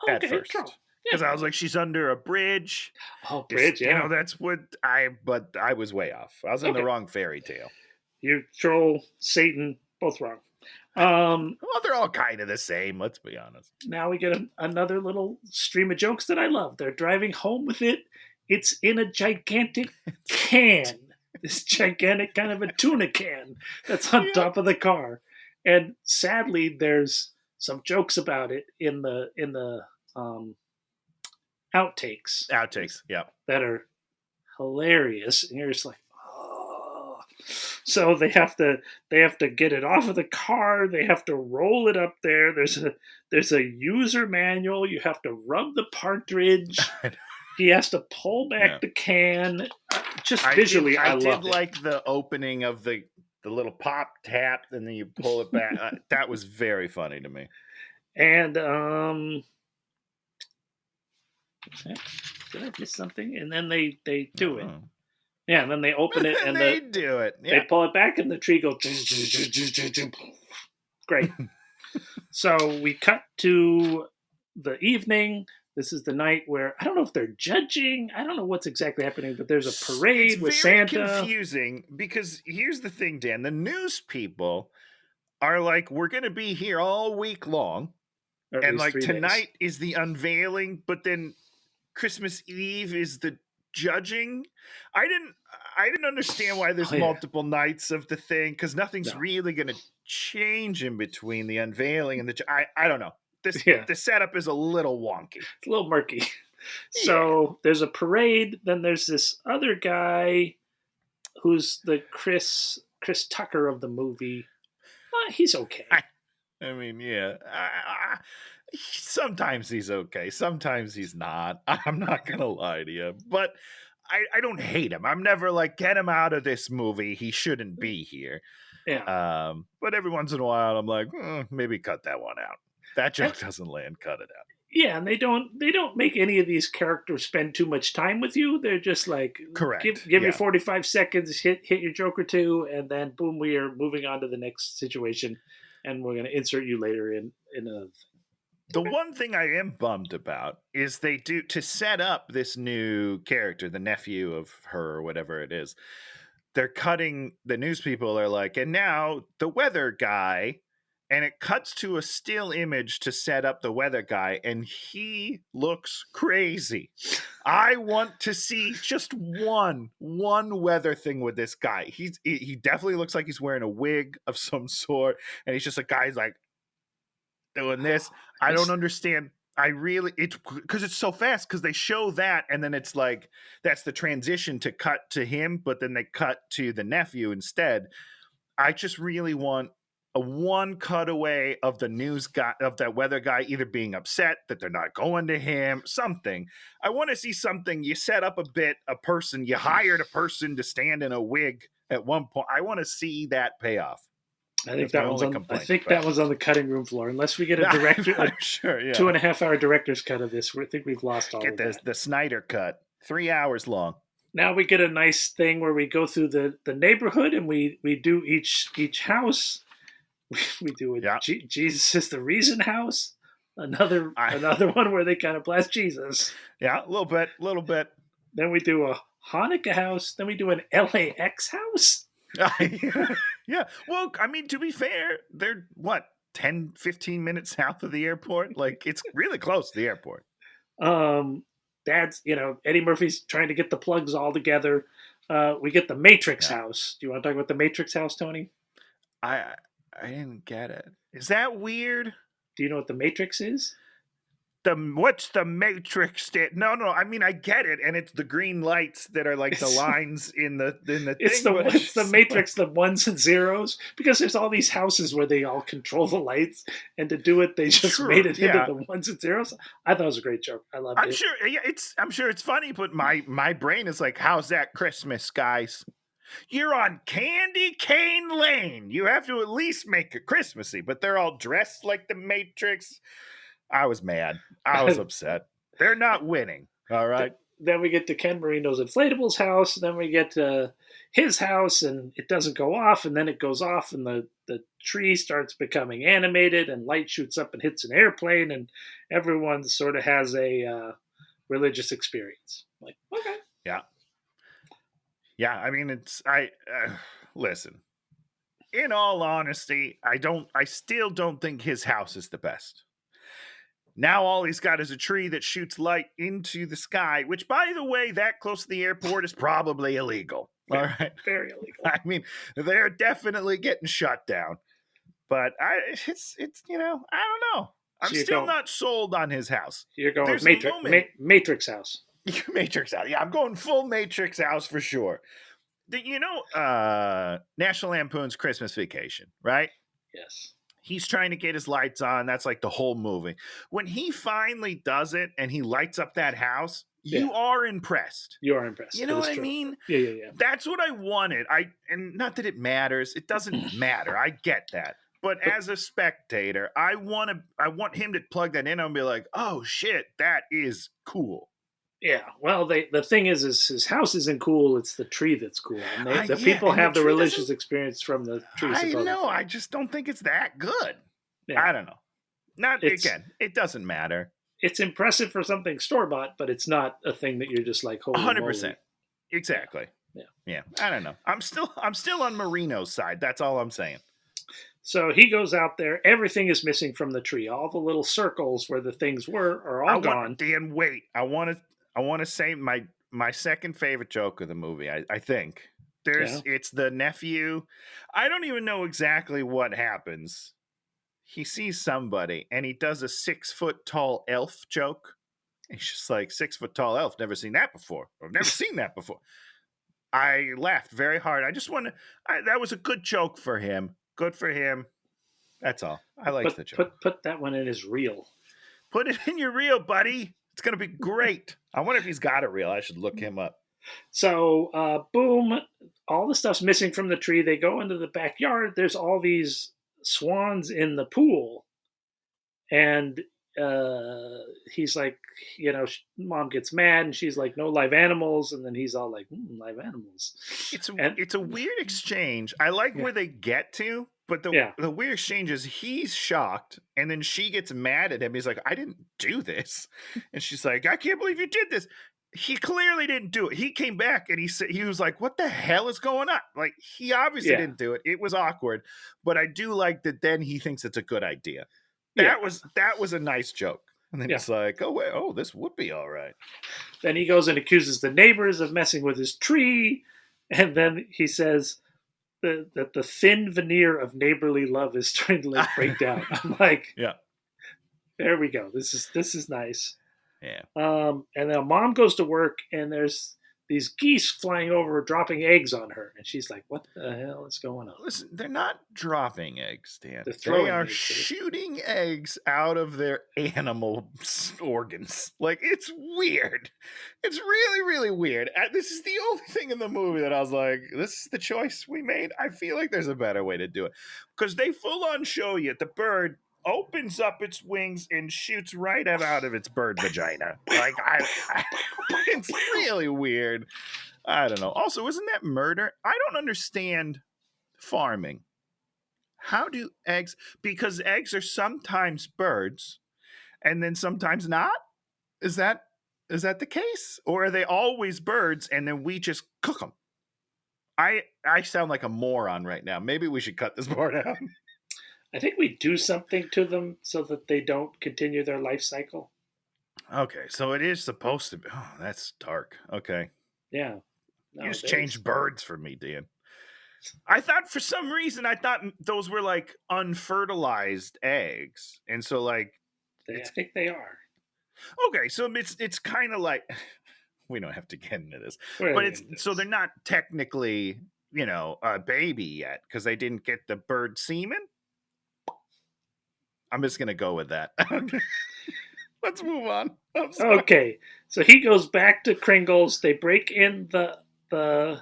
at first. Troll. Because I was like, she's under a bridge. Oh, bridge, yeah. That's what but I was way off. I was in the wrong fairy tale. You troll, Satan, both wrong. Well, they're all kind of the same, let's be honest. Now we get another little stream of jokes that I love. They're driving home with it. It's in a gigantic can. This gigantic kind of a tuna can that's on top of the car. And sadly, there's some jokes about it in the outtakes. Yeah. That are hilarious. And you're just like, oh. So they have to get it off of the car. They have to roll it up there. There's a user manual. You have to rub the partridge. He has to pull back the can. Just visually, I love it. I did like the opening of the little pop tap, and then you pull it back. That was very funny to me. And did I miss something? And then they do it. Yeah, and then they open it and they do it. Yeah. They pull it back, and the tree goes. Great. So we cut to the evening. This is the night where I don't know if they're judging. I don't know what's exactly happening, but there's a parade with Santa. It's very confusing because here's the thing, Dan. The news people are like, we're going to be here all week long. And like tonight is the unveiling, but then Christmas Eve is the judging. I didn't understand why there's multiple nights of the thing, because nothing's really going to change in between the unveiling and I don't know. The setup is a little wonky. It's a little murky. So there's a parade. Then there's this other guy who's the Chris Tucker of the movie. He's okay. I mean, yeah. Sometimes he's okay. Sometimes he's not. I'm not going to lie to you. But I don't hate him. I'm never like, get him out of this movie. He shouldn't be here. Yeah. But every once in a while, I'm like, maybe cut that one out. That joke doesn't land. Cut it out. Yeah, and they don't make any of these characters spend too much time with you. They're just like, correct. Give you 45 seconds, hit your joke or two, and then boom, we are moving on to the next situation, and we're going to insert you later in a. The one thing I am bummed about is they do, to set up this new character, the nephew of her or whatever it is. They're cutting, the news people are like, and now the weather guy. And it cuts to a still image to set up the weather guy, and he looks crazy. I want to see just one weather thing with this guy. He definitely looks like he's wearing a wig of some sort, and he's just a guy's like doing this. I don't understand. It's because it's so fast, because they show that, and then it's like that's the transition to cut to him, but then they cut to the nephew instead. I just really want a one cutaway of the news guy, of that weather guy, either being upset that they're not going to him, something. I want to see something. You set up a person, you hired a person to stand in a wig at one point. I want to see that payoff. I think that one's on the cutting room floor. Unless we get a director, I'm sure, 2.5 hour director's cut of this, I think we've lost all of that. The Snyder cut, 3 hours long. Now we get a nice thing where we go through the neighborhood, and we do each house. We do it. Yeah. Jesus is the Reason house. Another one where they kind of blast Jesus. Yeah, a little bit. Then we do a Hanukkah house. Then we do an LAX house. Yeah. Well, I mean, to be fair, they're 10, 15 minutes south of the airport. Like, it's really close to the airport. Dad's, Eddie Murphy's trying to get the plugs all together. We get the Matrix house. Do you want to talk about the Matrix house, Tony? I didn't get it. Is that weird? Do you know what the Matrix is? What's the Matrix? No. I mean, I get it, and it's the green lights that are like the lines in the thing. It's the Matrix, the ones and zeros, because there's all these houses where they all control the lights, and to do it, they just made it into the ones and zeros. I thought it was a great joke. I loved it. I'm sure it's funny, but my brain is like, how's that Christmas, guys? You're on Candy Cane Lane. You have to at least make it Christmassy, but they're all dressed like the Matrix. I was mad. I was upset. They're not winning. All right. Then we get to Ken Marino's inflatables house. Then we get to his house, and it doesn't go off, and then it goes off, and the tree starts becoming animated, and light shoots up and hits an airplane, and everyone sort of has a religious experience. Like, okay. Yeah. Yeah, I mean, listen, in all honesty, I still don't think his house is the best. Now all he's got is a tree that shoots light into the sky, which, by the way, that close to the airport is probably illegal. All right. Very illegal. I mean, they're definitely getting shut down. But it's I don't know. I'm still not sold on his house. You're going with Matrix house. Matrix house. Yeah, I'm going full Matrix house for sure. National Lampoon's Christmas Vacation, right? Yes. He's trying to get his lights on. That's like the whole movie. When he finally does it and he lights up that house, you are impressed. You are impressed. You know what I mean? Yeah. That's what I wanted. And not that it matters. It doesn't matter. I get that. But as a spectator, I want him to plug that in and be like, oh shit, that is cool. Yeah, well, the thing is his house isn't cool. It's the tree that's cool. And the people have the religious experience from the tree. I know. I just don't think it's that good. Yeah. I don't know. It doesn't matter. It's impressive for something store-bought, but it's not a thing that you're just like, holy 100%. Moly. Exactly. Yeah. I don't know. I'm still on Marino's side. That's all I'm saying. So he goes out there. Everything is missing from the tree. All the little circles where the things were are all gone. Dan, wait. I want to say my second favorite joke of the movie. I think Yeah. it's the nephew. I don't even know exactly what happens. He sees somebody and he does a 6 foot tall elf joke. He's just like 6 foot tall elf. Never seen that before. I've never seen that before. I laughed very hard. I just want to. That was a good joke for him. Good for him. That's all. I liked the joke. Put that one in his reel. Put it in your reel, buddy. It's gonna be great. I wonder if he's got a reel. I should look him up. So, boom, all the stuff's missing from the tree. They go into the backyard. There's all these swans in the pool. And he's like, mom gets mad and she's like, no live animals. And then he's all like, live animals. It's a weird exchange. I like where they get to, but the weird exchange is he's shocked and then she gets mad at him. He's like, I didn't do this. And she's like, I can't believe you did this. He clearly didn't do it. He came back and he was like, what the hell is going on? Like, he obviously didn't do it. It was awkward. But I do like that then he thinks it's a good idea. That was a nice joke. And then it's like, this would be all right. Then he goes and accuses the neighbors of messing with his tree. And then he says that the thin veneer of neighborly love is starting to break down. I'm like, there we go. This is nice. Yeah. And then mom goes to work and there's these geese flying over, dropping eggs on her. And she's like, what the hell is going on? Listen, they're not dropping eggs, Dan. They are shooting eggs out of their animal organs. Like, it's weird. It's really, really weird. This is the only thing in the movie that I was like, this is the choice we made. I feel like there's a better way to do it. Because they full on show you the bird opens up its wings and shoots right out of its bird vagina. Like, it's really weird. I don't know. Also, isn't that murder? I don't understand farming. How do eggs? Because eggs are sometimes birds, and then sometimes not. Is that the case, or are they always birds and then we just cook them? I sound like a moron right now. Maybe we should cut this part out. I think we do something to them so that they don't continue their life cycle. Okay, so it is supposed to be. Oh, that's dark. Okay. Yeah. You just changed birds for me, Dan. I thought for some reason, those were like unfertilized eggs. And so like. I think they are. Okay, so it's kind of like. We don't have to get into this. So they're not technically, a baby yet because they didn't get the bird semen. I'm just going to go with that. Let's move on. Okay. So he goes back to Kringle's. They break in the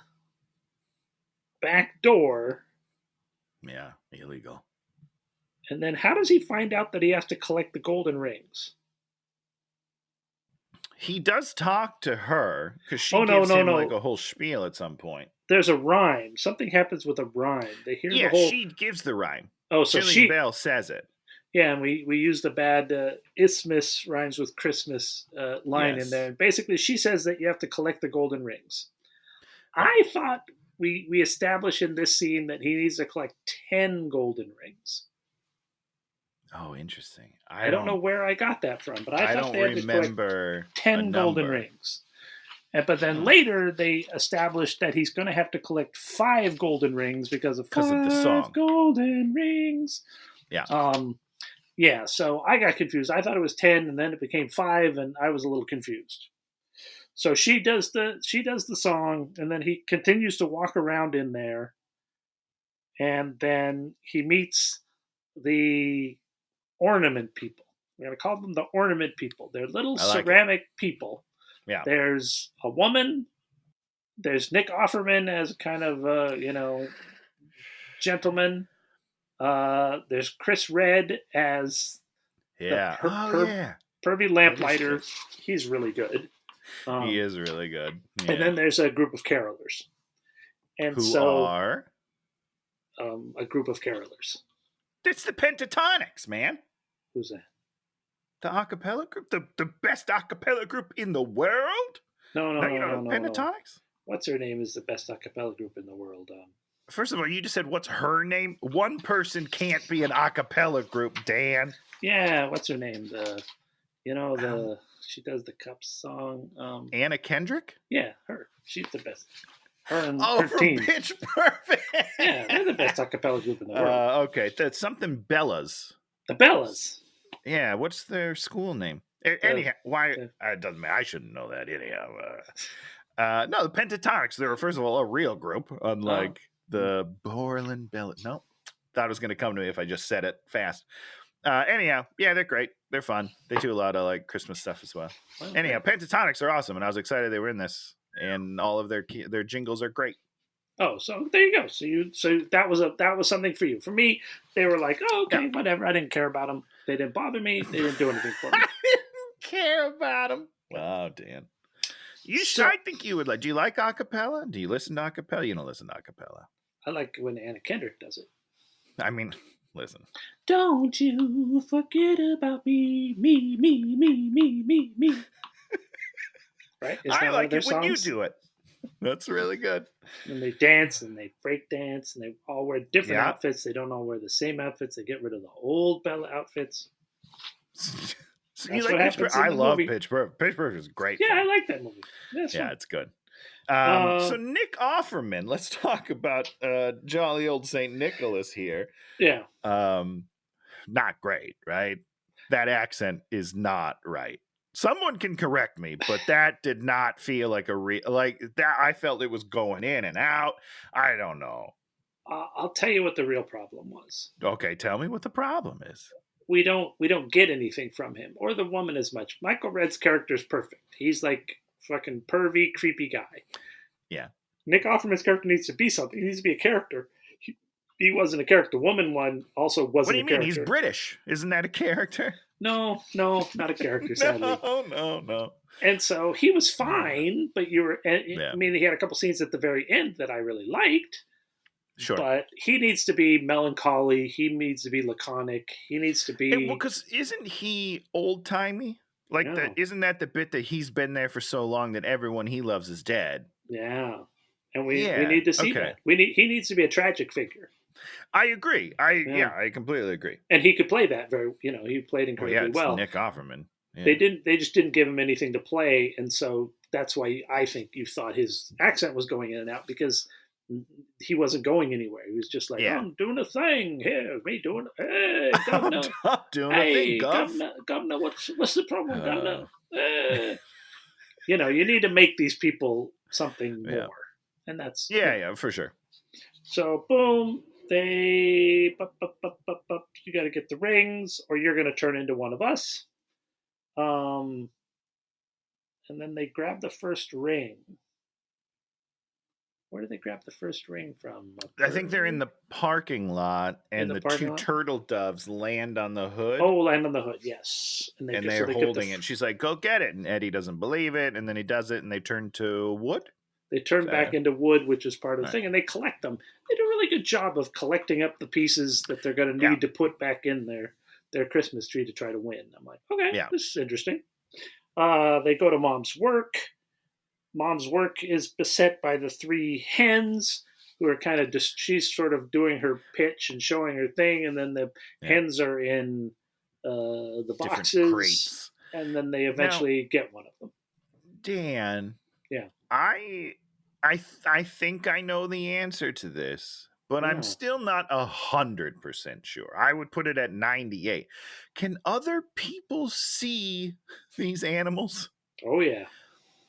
back door. Yeah, illegal. And then how does he find out that he has to collect the golden rings? He does talk to her because she gives him like a whole spiel at some point. There's a rhyme. Something happens with a rhyme. They hear the whole... she gives the rhyme. Oh, so Jillian Bell says it. Yeah, and we used a bad Isthmus rhymes with Christmas line in there. And basically, she says that you have to collect the golden rings. I thought we established in this scene that he needs to collect 10 golden rings. Oh, interesting. I don't know where I got that from, but I thought they had to collect 10 golden rings. But then later, they established that he's going to have to collect 5 golden rings because of the song. Golden rings. Yeah. Yeah, so I got confused. I thought it was 10, and then it became 5, and I was a little confused. So she does the song, and then he continues to walk around in there, and then he meets the ornament people. We're going to call them the ornament people. They're little ceramic people. Yeah. There's a woman. There's Nick Offerman as kind of gentleman. There's Chris Redd as pervy lamplighter. He's really good. He is really good. Yeah. And then there's a group of carolers. And who are a group of carolers. It's the Pentatonics, man. Who's that? The acapella group, the best acapella group in the world. No, Pentatonics. No. What's her name is the best acapella group in the world. First of all, you just said what's her name? One person can't be an a cappella group, Dan. Yeah, what's her name? She does the Cups song. Anna Kendrick? Yeah, her. She's the best. Her and Oh, her from team. Pitch Perfect. Yeah, they're the best a cappella group in the world. Okay, that's something Bellas. The Bellas. Yeah, what's their school name? Anyhow, why it doesn't matter. I shouldn't know that anyhow. No, the Pentatonics. They were first of all a real group, unlike the Borland Bell. No, thought it was going to come to me if I just said it fast. Anyhow, yeah, they're great. They're fun. They do a lot of like Christmas stuff as well. Okay. Anyhow, Pentatonics are awesome, and I was excited they were in this, and all of their jingles are great. Oh, so there you go. So that was something for you. For me, they were like, oh, okay, whatever. I didn't care about them. They didn't bother me. They didn't do anything for me. I didn't care about them. Oh, Dan. I think you would like. Do you like acapella? Do you listen to acapella? You don't listen to acapella. I like when Anna Kendrick does it. I mean, listen. Don't you forget about me. Right? I like it when you do it. That's really good. And they dance and they break dance and they all wear different outfits. They don't all wear the same outfits. They get rid of the old Bella outfits. So you like Pitch Perfect? I love Pitch Perfect. Pitch Perfect is great. Yeah, I like that movie. Yeah, it's good. So Nick Offerman, let's talk about jolly old St. Nicholas here. Yeah. Not great, right? That accent is not right. Someone can correct me, but that did not feel like like that. I felt it was going in and out. I don't know. I'll tell you what the real problem was. Okay, tell me what the problem is. We don't get anything from him or the woman as much. Michael Redd's character is perfect. He's like fucking pervy, creepy guy. Yeah. Nick Offerman's character needs to be something. He needs to be a character. He wasn't a character. The woman one also wasn't a character. What do you mean? He's British. Isn't that a character? No, not a character, sadly. No. And so he was fine, but I mean, he had a couple scenes at the very end that I really liked. Sure. But he needs to be melancholy. He needs to be laconic. He needs to be... Well, because isn't he old-timey? Like, isn't that the bit that he's been there for so long that everyone he loves is dead? Yeah. And we need to see that. He needs to be a tragic figure. I agree. I completely agree. And he could play that he played incredibly well. Nick Offerman. Yeah. They just didn't give him anything to play, and so that's why I think you thought his accent was going in and out, because he wasn't going anywhere. He was just like, I'm doing a thing here, me doing hey, governor. I'm doing a thing, governor, what's the problem, governor? You need to make these people something more. And that's for sure. So boom, you got to get the rings, or you're going to turn into one of us. And then they grab the first ring. Where did they grab the first ring from? I think they're in the parking lot, and the two turtle doves land on the hood. Oh, land on the hood, yes. And they're holding it. She's like, go get it. And Eddie doesn't believe it, and then he does it, and they turn to wood. They turn back into wood, which is part of the thing, and they collect them. They do a really good job of collecting up the pieces that they're going to need to put back in their Christmas tree to try to win. I'm like, okay, this is interesting. They go to Mom's work. Mom's work is beset by the three hens who are kind of she's sort of doing her pitch and showing her thing, and then the hens are in the boxes, crates. And then they eventually get one of them. Dan, I think I know the answer to this, but I'm still not 100% sure. I would put it at 98. Can other people see these animals? Oh, yeah.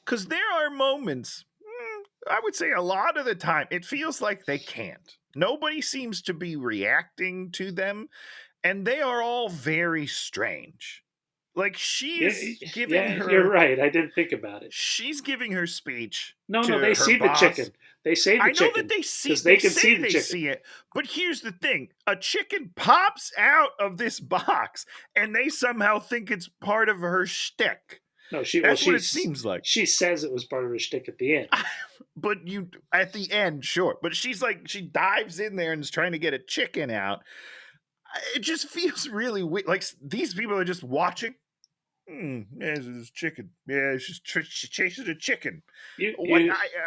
Because there are moments, I would say a lot of the time, it feels like they can't. Nobody seems to be reacting to them, and they are all very strange. Like, she's giving her... You're right. I didn't think about it. She's giving her speech. No, they see the chicken. They say the chicken. I know that they see it. They can see the chicken. See it. But here's the thing. A chicken pops out of this box, and they somehow think it's part of her shtick. No, that's what it seems like. She says it was part of her shtick at the end. But at the end, sure. But she's like, she dives in there and is trying to get a chicken out. It just feels really weird. Like, these people are just watching. There's this chicken. Yeah, she chases a chicken.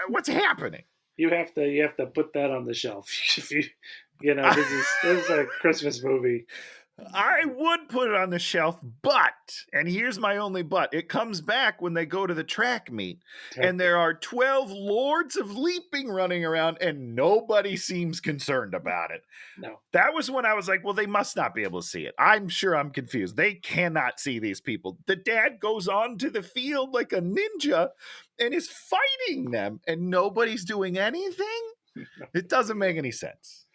What's happening? You have to put that on the shelf. This is a Christmas movie. I would put it on the shelf, but, and here's my only but, it comes back when they go to the track meet, and there are 12 lords of leaping running around, and nobody seems concerned about it. No. That was when I was like, well, they must not be able to see it. I'm sure I'm confused. They cannot see these people. The dad goes onto the field like a ninja and is fighting them, and nobody's doing anything? It doesn't make any sense.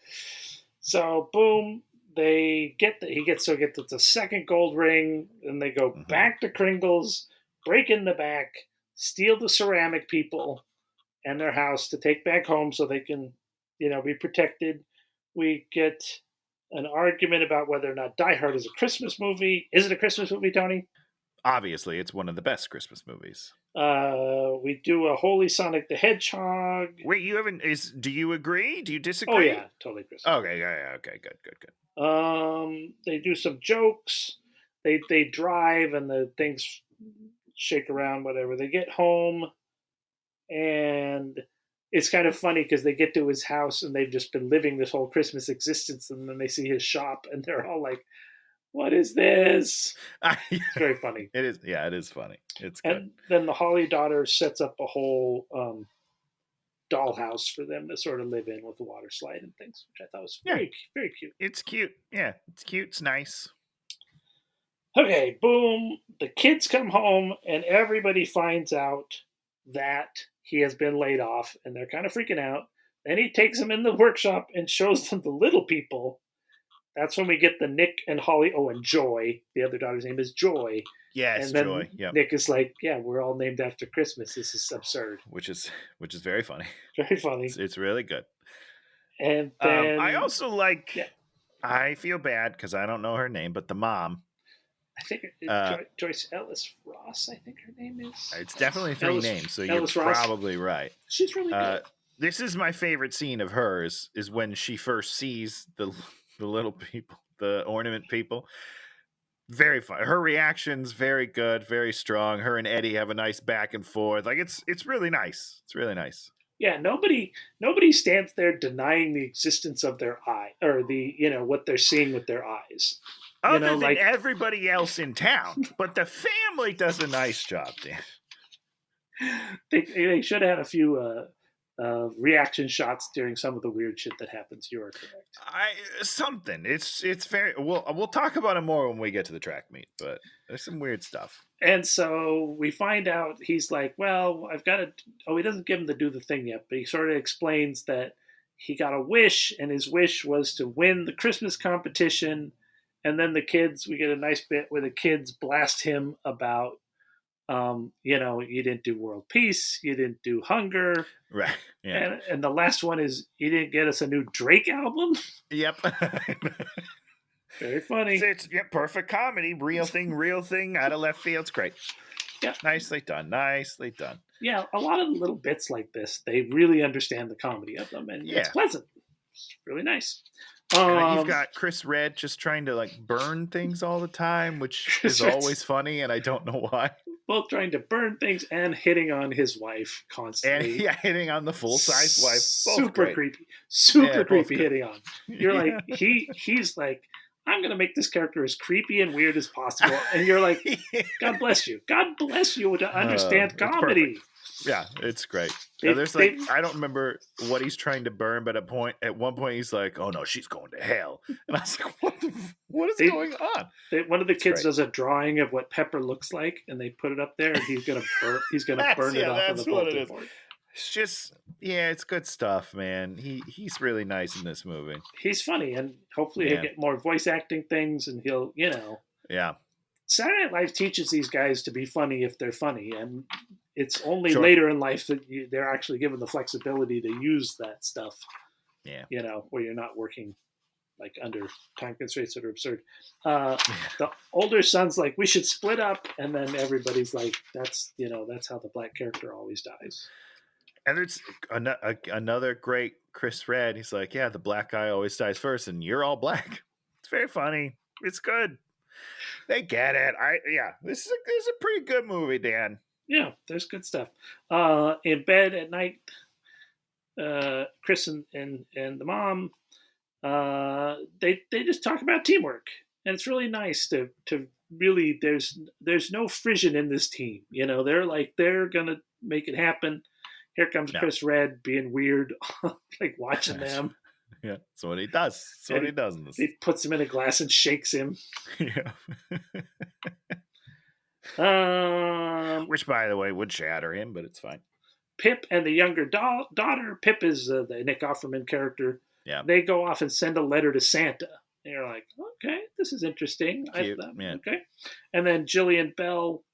So, boom. He gets the second gold ring, and they go back to Kringle's, break in the back, steal the ceramic people and their house to take back home so they can, be protected. We get an argument about whether or not Die Hard is a Christmas movie. Is it a Christmas movie, Tony? Obviously, it's one of the best Christmas movies. We do a Holy Sonic the Hedgehog. Wait, you haven't? Do you agree? Do you disagree? Oh yeah, totally Christmas. Okay, yeah, okay, good. They do some jokes. They drive and the things shake around. Whatever. They get home, and it's kind of funny because they get to his house and they've just been living this whole Christmas existence, and then they see his shop and they're all like, what is this? It's very funny. It is. Yeah, it is funny. It's good. And then the Holly daughter sets up a whole dollhouse for them to sort of live in with a water slide and things, which I thought was very, very cute. It's cute. Yeah, it's cute. It's nice. Okay, boom. The kids come home and everybody finds out that he has been laid off and they're kind of freaking out. Then he takes them in the workshop and shows them the little people. That's when we get the Nick and Holly. Oh, and Joy. The other daughter's name is Joy. Yes, and then Joy. Yep. Nick is like, yeah, we're all named after Christmas. This is absurd. Which is very funny. Very funny. It's really good. And then I also like. Yeah. I feel bad because I don't know her name, but the mom. I think Joyce Ellis Ross. I think her name is. It's definitely three names, so Ellis you're Ross. Probably right. She's really good. This is my favorite scene of hers. Is when she first sees the little people, the ornament people. Very fun. Her reactions very good, very strong. Her and Eddie have a nice back and forth. Like it's really nice. It's really nice. Yeah, nobody stands there denying the existence of their eye or the what they're seeing with their eyes. Other than everybody else in town, but the family does a nice job, Dan. They should have had a few reaction shots during some of the weird shit that happens. You are correct. Something. It's very. We'll talk about it more when we get to the track meet, but there's some weird stuff. And so we find out he's like, well, I've got to. Oh, he doesn't give him to do the thing yet, but he sort of explains that he got a wish, and his wish was to win the Christmas competition. And then we get a nice bit where the kids blast him about, you didn't do world peace, you didn't do hunger. Right. Yeah. And the last one is, you didn't get us a new Drake album. Yep. Very funny. It's perfect comedy. Real thing out of left field. It's great. Yeah. Nicely done. Yeah. A lot of little bits like this, they really understand the comedy of them. And it's pleasant. It's really nice. And you've got Chris Redd just trying to burn things all the time, which is always funny, and I don't know why. Both trying to burn things and hitting on his wife constantly. And hitting on the full-size wife. Super creepy. Super creepy hitting on. You're like, he's like, I'm going to make this character as creepy and weird as possible. And you're like, God bless you. God bless you to understand comedy. Yeah, it's great. I don't remember what he's trying to burn, but at one point he's like, "Oh no, she's going to hell," and I was like, "What is going on?" One of the kids does a drawing of what Pepper looks like, and they put it up there, and he's gonna burn. He's gonna burn it off of the bulletin board. It's just, it's good stuff, man. He's really nice in this movie. He's funny, and hopefully he'll get more voice acting things, and he'll, Yeah. Saturday Night Live teaches these guys to be funny if they're funny, and it's only later in life that they're actually given the flexibility to use that stuff. Yeah. Where you're not working under time constraints that are absurd. The older son's like, we should split up, and then everybody's like, that's how the black character always dies. And there's another great Chris Redd. He's like, yeah, the black guy always dies first, and you're all black. It's very funny. It's good. They get it. This is a pretty good movie, Dan. Yeah, there's good stuff. In bed at night, Chris and the mom, they just talk about teamwork, and it's really nice to really there's no frisson in this team. They're gonna make it happen. Here comes Chris Red being weird, like watching them. Yeah, that's what he does. That's what he does in this. He puts him in a glass and shakes him. Yeah. Which, by the way, would shatter him, but it's fine. Pip and the younger daughter. Pip is the Nick Offerman character. Yeah. They go off and send a letter to Santa. And you're like, okay, this is interesting. Cute. Okay. And then Jillian Bell,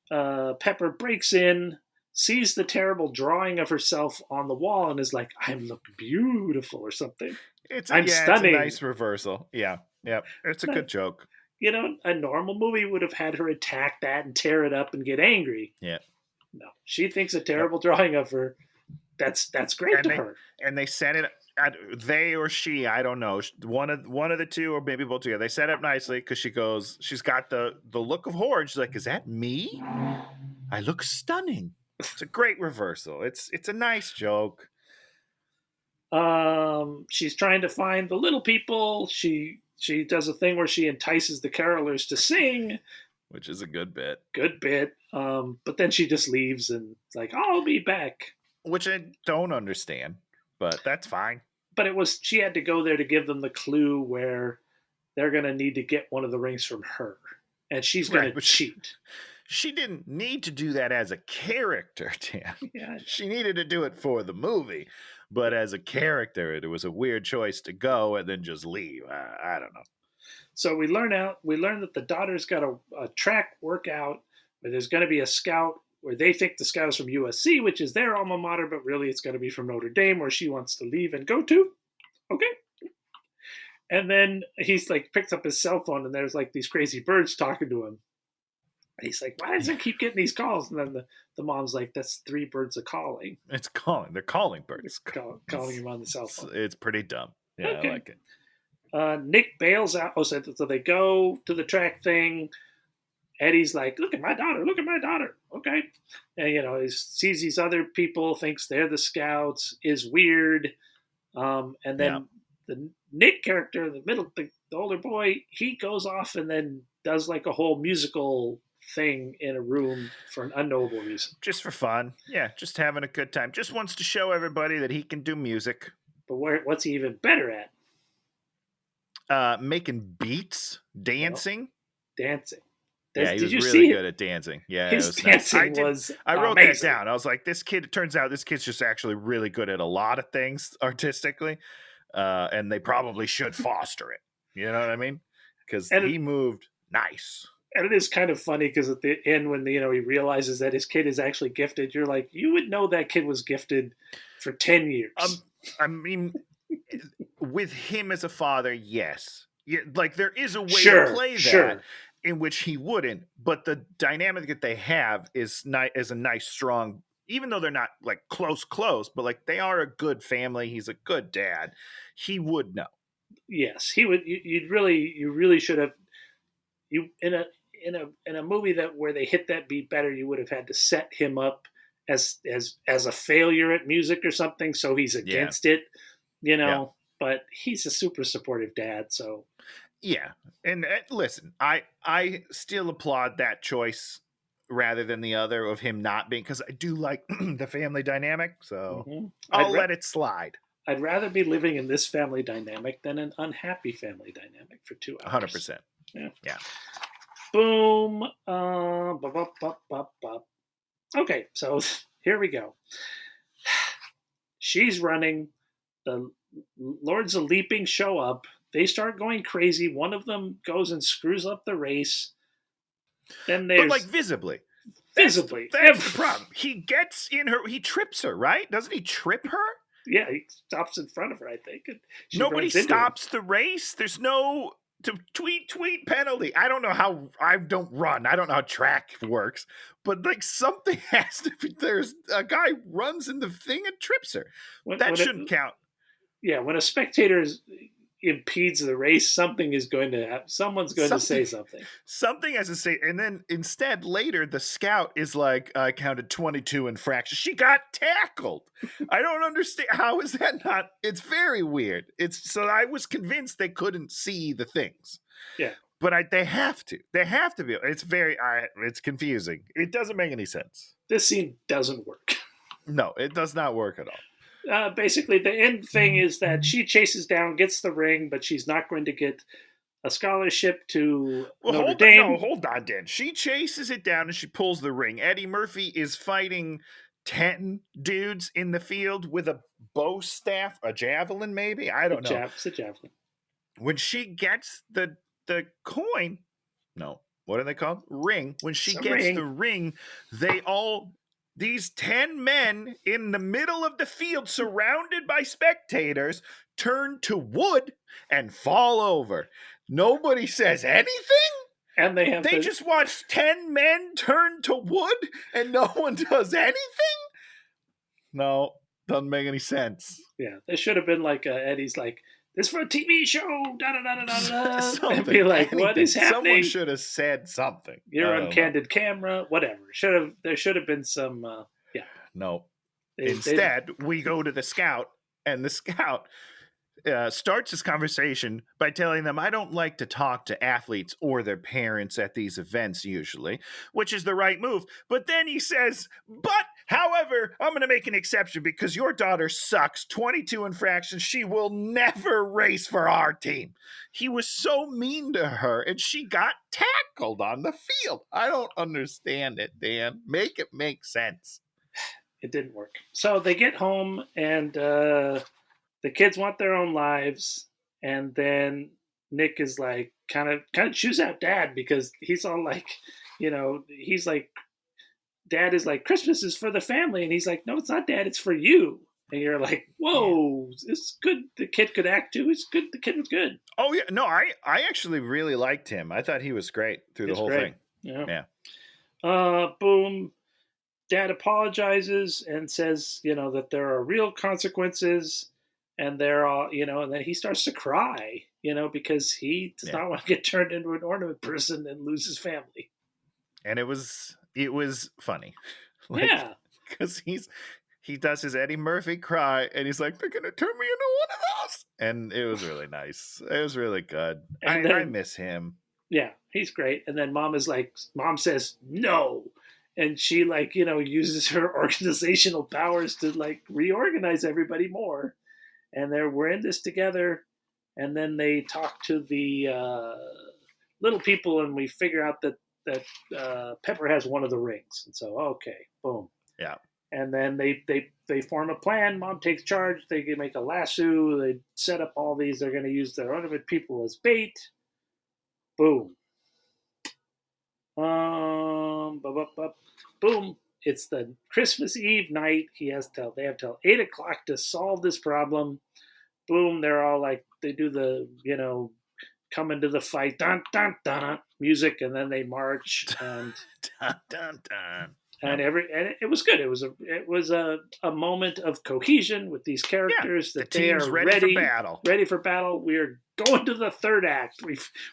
Pepper breaks in, sees the terrible drawing of herself on the wall, and is like, "I look beautiful" or something. I'm stunning. It's a nice reversal. Yeah. It's a good joke. A normal movie would have had her attack that and tear it up and get angry. Yeah. No, she thinks a terrible drawing of her. That's great to her. And they set it. They or she, I don't know. One of the two, or maybe both together. They set up nicely because she's got the look of horror. And she's like, "Is that me? I look stunning." It's a great reversal. It's a nice joke. She's trying to find the little people. She does a thing where she entices the carolers to sing, which is a good bit. But then she just leaves and it's like, "I'll be back," which I don't understand, but that's fine. But she had to go there to give them the clue where they're going to need to get one of the rings from her, and she's going to cheat. She didn't need to do that as a character, Dan. Yeah. She needed to do it for the movie, but as a character, it was a weird choice to go and then just leave. I don't know. So we learn that the daughter's got a track workout where there's going to be a scout where they think the scout is from USC, which is their alma mater, but really it's going to be from Notre Dame, where she wants to leave and go to. Okay. And then he's like, picks up his cell phone and there's like these crazy birds talking to him. And he's like, "Why does it keep getting these calls?" And then the mom's like, "That's 3 birds a calling." It's calling. They're calling birds. Calling him on the cell phone. It's pretty dumb. Yeah, okay. I like it. Nick bails out. So they go to the track thing. Eddie's like, "Look at my daughter. Look at my daughter." Okay. And, he sees these other people, thinks they're the scouts, is weird. And then the Nick character, the older boy, he goes off and then does like a whole musical thing in a room for an unknowable reason. Just for fun. Yeah, just having a good time. Just wants to show everybody that he can do music. But what's he even better at? Making beats, dancing. Dancing. Yeah, he was really good at dancing. Yeah, his dancing was I wrote amazing. that down. I was like, it turns out this kid's just actually really good at a lot of things artistically. And they probably should foster it. You know what I mean? Because he moved nice. And it is kind of funny because at the end, when he realizes that his kid is actually gifted, you're like, you would know that kid was gifted for 10 years. I mean, with him as a father, yes. Yeah, like there is a way to play that in which he wouldn't, but the dynamic that they have is a nice, strong. Even though they're not like close, but like they are a good family. He's a good dad. He would know. Yes, he would. You really should have. In a movie where they hit that beat better, you would have had to set him up as a failure at music or something, so he's against it. But he's a super supportive dad. So yeah, and listen, I still applaud that choice rather than the other of him not being, because I do like the family dynamic, so I'll let it slide. I'd rather be living in this family dynamic than an unhappy family dynamic for 2 hours. 100%. Yeah. Boom. Okay, so here we go. She's running. The Lords of Leaping show up. They start going crazy. One of them goes and screws up the race. Then there's... But like visibly. That's the problem. He gets in her. He trips her, right? Doesn't he trip her? Yeah, he stops in front of her, I think. Nobody stops the race. There's no tweet penalty. I don't know how. I don't run. I don't know how track works. But like something has to be. There's a guy runs in the thing and trips her. That shouldn't count. Yeah, when a spectator impedes the race, someone's going to say something. Something has to say, and then instead later the scout is like, "I counted 22 infractions. She got tackled." I don't understand. How is that not? It's very weird. So I was convinced they couldn't see the things. Yeah, But they have to. They have to be. It's it's confusing. It doesn't make any sense. This scene doesn't work. No, it does not work at all. Basically, the end thing is that she chases down, gets the ring, but she's not going to get a scholarship to Notre Dame. Hold on, Dan. She chases it down and she pulls the ring. Eddie Murphy is fighting 10 dudes in the field with a bow staff, a javelin, maybe? I don't know. It's a javelin. When she gets the coin, no, what are they called? Ring. When she gets the ring, these 10 men in the middle of the field, surrounded by spectators, turn to wood and fall over. Nobody says anything? And they just watch 10 men turn to wood and no one does anything? No, doesn't make any sense. Yeah, there should have been like Eddie's like, this for a TV show, Something. And be like, anything. What is happening? Someone should have said something. You're on candid camera, whatever. There should have been some, No. Instead, we go to the scout, and the scout starts this conversation by telling them, I don't like to talk to athletes or their parents at these events usually, which is the right move. But then he says, however, I'm going to make an exception because your daughter sucks. 22 infractions. She will never race for our team. He was so mean to her, and she got tackled on the field. I don't understand it, Dan. Make it make sense. It didn't work. So they get home, and the kids want their own lives, and then Nick is like kind of chews out Dad because he's all like, he's like, Dad is like, Christmas is for the family, and he's like, no, it's not, Dad, it's for you. And you're like, whoa, it's good. The kid could act too. It's good. The kid was good. Oh yeah, no, I actually really liked him. I thought he was great through the whole thing. Yeah. Boom. Dad apologizes and says, that there are real consequences. And they're all, and then he starts to cry, because he does not want to get turned into an ornament person and lose his family. And it was funny. Because he does his Eddie Murphy cry, and he's like, they're going to turn me into one of those. And it was really nice. It was really good. I miss him. Yeah, he's great. And then Mom says, no. And she uses her organizational powers to reorganize everybody more. And we're in this together, and then they talk to the little people, and we figure out that Pepper has one of the rings. And so, okay, boom. Yeah. And then they form a plan. Mom takes charge. They make a lasso. They set up all these. They're going to use their ornament people as bait. Boom. Boom. It's the Christmas Eve night. They have till 8 o'clock to solve this problem. Boom. They're all like, they do the, come into the fight, dun, dun, dun, music, and then they march. And dun, dun, dun. And it was good. It was a moment of cohesion with these characters that they are ready for battle. Ready for battle. We're going to the third act.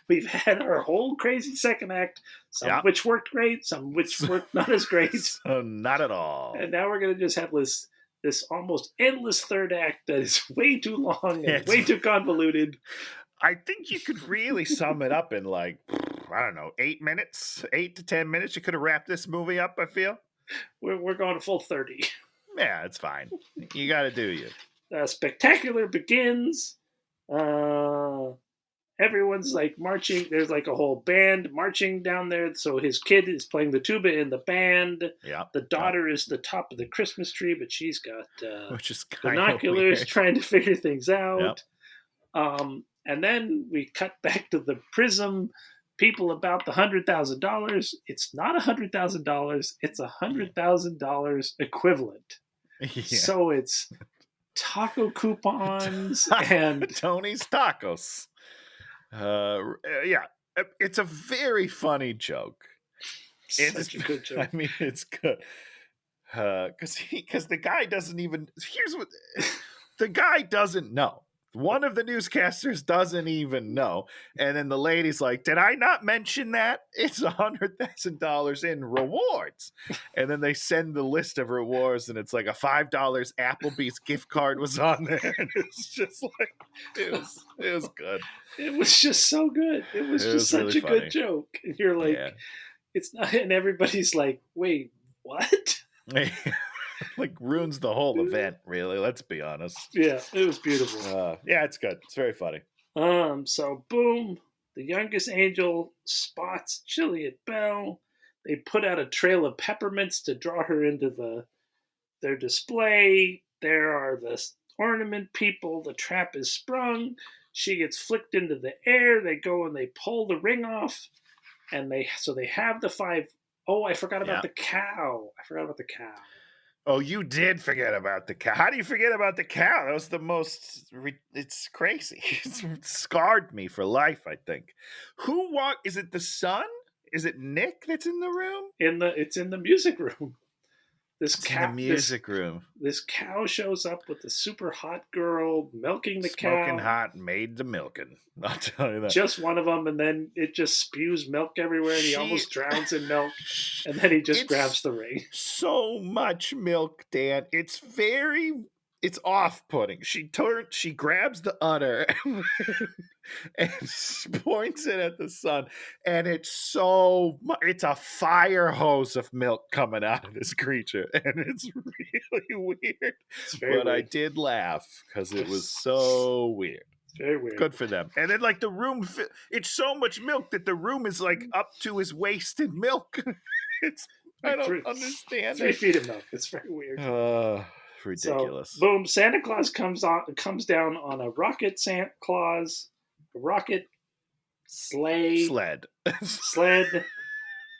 We've had our whole crazy second act, some of which worked great, some which worked not as great. Not at all. And now we're going to just have this almost endless third act that is way too long and way too convoluted. I think you could really sum it up in 8 minutes, 8 to 10 minutes. You could have wrapped this movie up, I feel. We're going full 30. Yeah, it's fine. You got to do you. Spectacular begins. Everyone's marching. There's a whole band marching down there. So his kid is playing the tuba in the band. Yeah. The daughter is the top of the Christmas tree, but she's got which is binoculars trying to figure things out. Yep. And then we cut back to the Prism people about the $100,000. It's not $100,000. It's $100,000 equivalent. Yeah. So it's taco coupons and Tony's Tacos. It's a very funny joke. Such a good joke. I mean, it's good. Because the guy doesn't even. Here's what the guy doesn't know. One of the newscasters doesn't even know. And then the lady's like, did I not mention that? It's $100,000 in rewards. And then they send the list of rewards, and it's like a $5 Applebee's gift card was on there. And it's just like, it was good. It was just so good. It was just such really a funny. good joke. And you're like, Yeah. it's not, and everybody's like, wait, what? Like ruins the whole event, really. Let's be honest. Yeah, it was beautiful. Yeah, it's good. It's very funny. So boom, the youngest angel spots Juliet Bell. They put out a trail of peppermints to draw her into their display. There are the ornament people. The trap is sprung. She gets flicked into the air. They go and they pull the ring off, and they have the 5. Oh, I forgot about the cow. Oh, you did forget about the cow. How do you forget about the cow? That was the most. It's crazy. It's scarred me for life, I think. Who walked? Is it the son? Is it Nick that's in the room? It's in the music room. This room. This cow shows up with the super hot girl milking the cow. Smoking hot made the milking. I'll tell you that. Just one of them, and then it just spews milk everywhere, and he almost drowns in milk. And then he just grabs the ring. So much milk, Dan. It's off-putting. She grabs the udder and points it at the sun, and it's a fire hose of milk coming out of this creature, and it's really weird. But I did laugh because it was so weird. It's very weird. Good for them. And then, like, the room, it's so much milk that the room is like up to his waist in milk. I don't understand 3 it. feet of milk. It's very weird. Ridiculous. So, boom! Santa Claus comes down on a rocket Santa Claus, a rocket sled,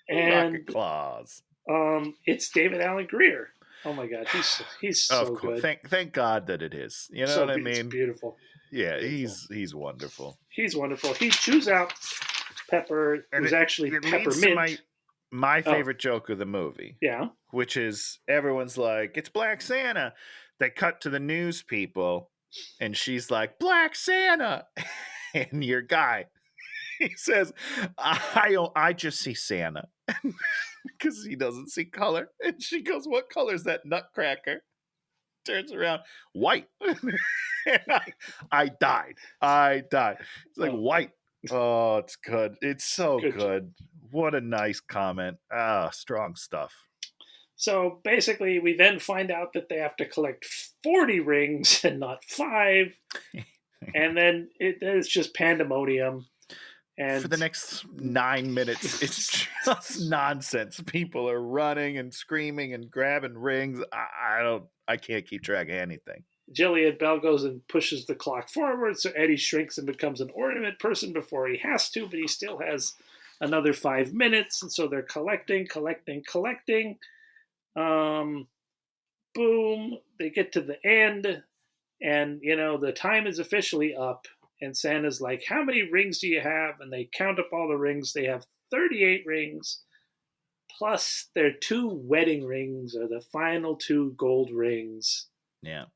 and Rocket Claus. It's David Alan Grier. Oh my God, he's so good. Thank God that it is. You know what I mean? It's beautiful. Yeah, he's wonderful. He's wonderful. He chews out Pepper, who's actually peppermint. My favorite joke of the movie. Yeah. Which is everyone's like, it's Black Santa. They cut to the news people, and she's like, Black Santa. And your guy, he says, I just see Santa. Because he doesn't see color. And she goes, what color is that nutcracker? Turns around, white. And I died. It's like white. Oh, it's good. It's so good. What a nice comment. Strong stuff. So basically, we then find out that they have to collect 40 rings and not 5. And then it's just pandemonium. And for the next 9 minutes, it's just nonsense. People are running and screaming and grabbing rings. I can't keep track of anything. Juliet Bell goes and pushes the clock forward, so Eddie shrinks and becomes an ornament person before he has to, but he still has another 5 minutes, and so they're collecting. Boom, they get to the end, and, the time is officially up, and Santa's like, how many rings do you have? And they count up all the rings. They have 38 rings, plus their 2 wedding rings are the final 2 gold rings. Yeah.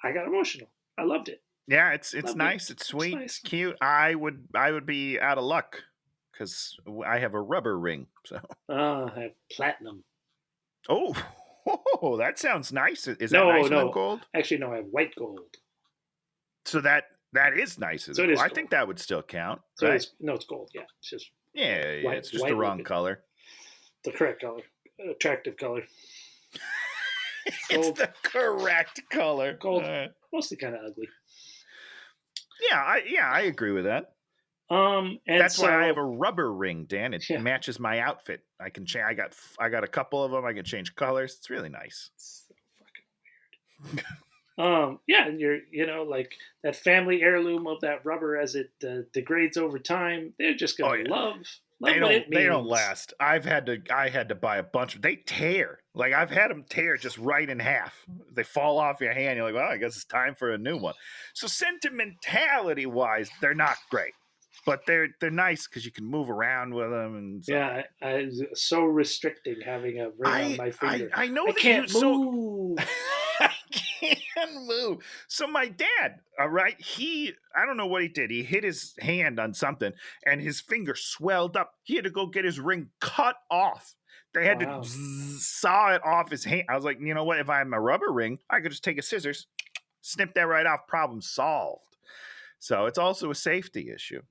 I got emotional. I loved it. Yeah, it's nice. It's sweet. It's cute. I would be out of luck because I have a rubber ring. So I have platinum. Oh, that sounds nice. Is that nicer than gold? Actually, no, I have white gold. So that is nicer. So it is I gold. think that would still count. So right? It's gold. Yeah, it's just white, it's just the wrong color. The correct color, attractive color. It's the correct color. Gold, mostly kind of ugly. Yeah, I agree with that. And that's why I have a rubber ring, Dan. It matches my outfit. I can change. I got a couple of them. I can change colors. It's really nice. It's so fucking weird. And you're, like that family heirloom of that rubber as it degrades over time. They're just gonna love what it means. They don't last. I had to buy a bunch. They tear. Like I've had them tear just right in half. They fall off your hand. You're like, well, I guess it's time for a new one. So sentimentality wise, they're not great. But they're nice because you can move around with them. And so. Yeah, it's so restricting having a ring on my finger. I know I can't move. I can't move. So my dad, all right, I don't know what he did. He hit his hand on something and his finger swelled up. He had to go get his ring cut off. They had to saw it off his hand. I was like, you know what? If I had my rubber ring, I could just take a scissors, snip that right off. Problem solved. So it's also a safety issue.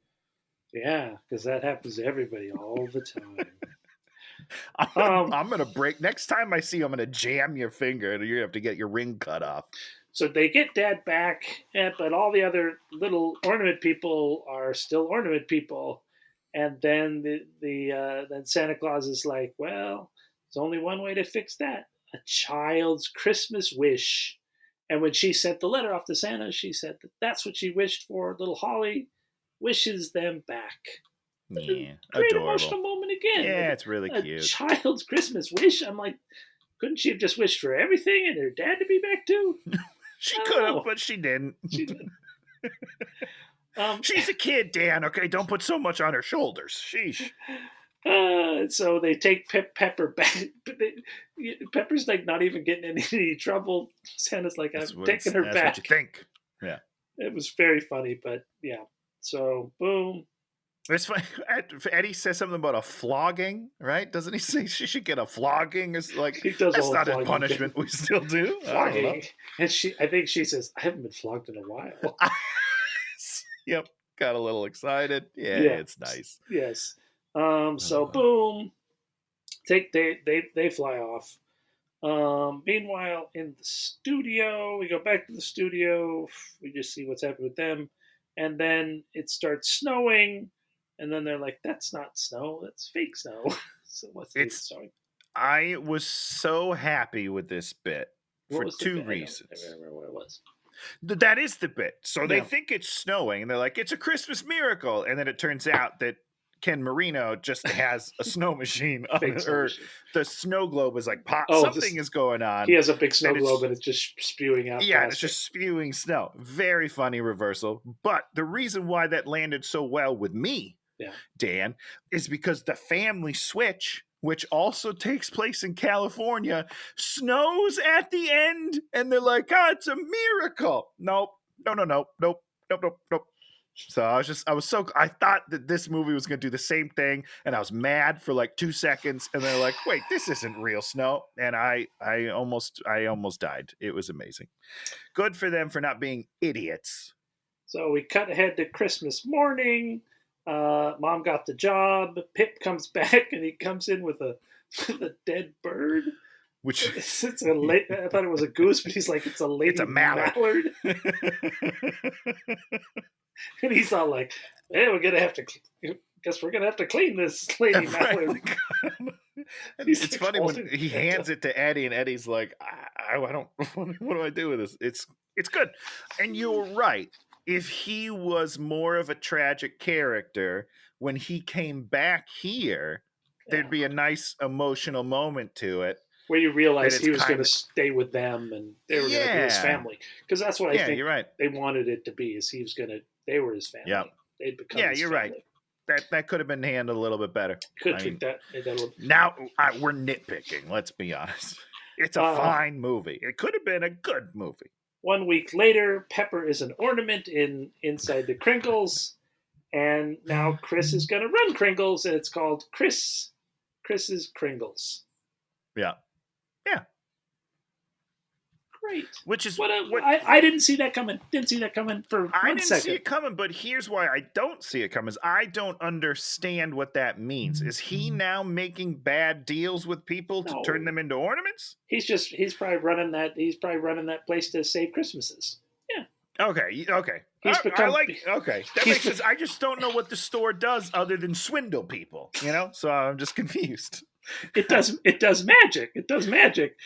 Yeah, because that happens to everybody all the time. I'm going to break. Next time I see you, I'm going to jam your finger and you have to get your ring cut off. So they get Dad back, but all the other little ornament people are still ornament people. And then then Santa Claus is like, well, there's only one way to fix that. A child's Christmas wish. And when she sent the letter off to Santa, she said that's what she wished for. Little Holly wishes them back. Yeah, great adorable. Emotional moment again. Yeah, it's really a cute. Child's Christmas wish. I'm like, couldn't she have just wished for everything and her dad to be back too? She could have, but she didn't. She didn't. She's a kid, Dan. Okay, don't put so much on her shoulders. Sheesh. So they take Pepper back. Pepper's like not even getting in any trouble. Santa's like, I'm taking her back. That's what you think. Yeah. It was very funny, but yeah. So boom. It's funny. Eddie says something about a flogging, right? Doesn't he say she should get a flogging? It's like, he does. That's not a punishment. We still do flogging. And I think she says, I haven't been flogged in a while. Yep. Got a little excited. Yeah, it's nice. Yes. So boom. They fly off. Meanwhile, in the studio, we go back to the studio. We just see what's happened with them. And then it starts snowing. And then they're like, that's not snow. That's fake snow. So what's the snowing? I was so happy with this bit for two reasons. I don't remember what it was. That is the bit. So they think it's snowing. And they're like, it's a Christmas miracle. And then it turns out that Ken Marino just has a snow machine. The snow globe is like pop. Something is going on. He has a big snow globe and it's just spewing out. Yeah, it's just spewing snow. Very funny reversal. But the reason why that landed so well with me, Dan, is because the family switch, which also takes place in California, snows at the end. And they're like, it's a miracle. Nope. Nope. So I thought that this movie was going to do the same thing, and I was mad for like 2 seconds, and they're like, wait, this isn't real snow. And I almost died. It was amazing. Good for them for not being idiots. So we cut ahead to Christmas morning. Mom got the job. Pip comes back, and he comes in with a dead bird. Which I thought it was a goose, but he's like, it's a lady mallard. And he's all like, hey, guess we're gonna have to clean this lady mallard. It's funny when he hands it to Eddie, and Eddie's like, I don't, what do I do with this? It's good. And you're right. If he was more of a tragic character, when he came back here, there'd be a nice emotional moment to it. Where you realize he was going to stay with them and they were going to be his family. Because that's what I think you're right. They wanted it to be, is they were his family. Yeah. They'd become his family. Right. That could have been handled a little bit better. Now we're nitpicking, let's be honest. It's a fine movie. It could have been a good movie. 1 week later, Pepper is an ornament inside the Crinkles. And now Chris is going to run Crinkles, and it's called Chris's Kringles. Yeah. Yeah. Great. Which is I didn't see that coming. Didn't see that coming for 1 second. I didn't see it coming, but here's why I don't see it coming. Is I don't understand what that means. Is he now making bad deals with people to turn them into ornaments? He's probably running that place to save Christmases. Yeah. Okay. That makes sense. I just don't know what the store does other than swindle people, So I'm just confused. It does magic. It does magic.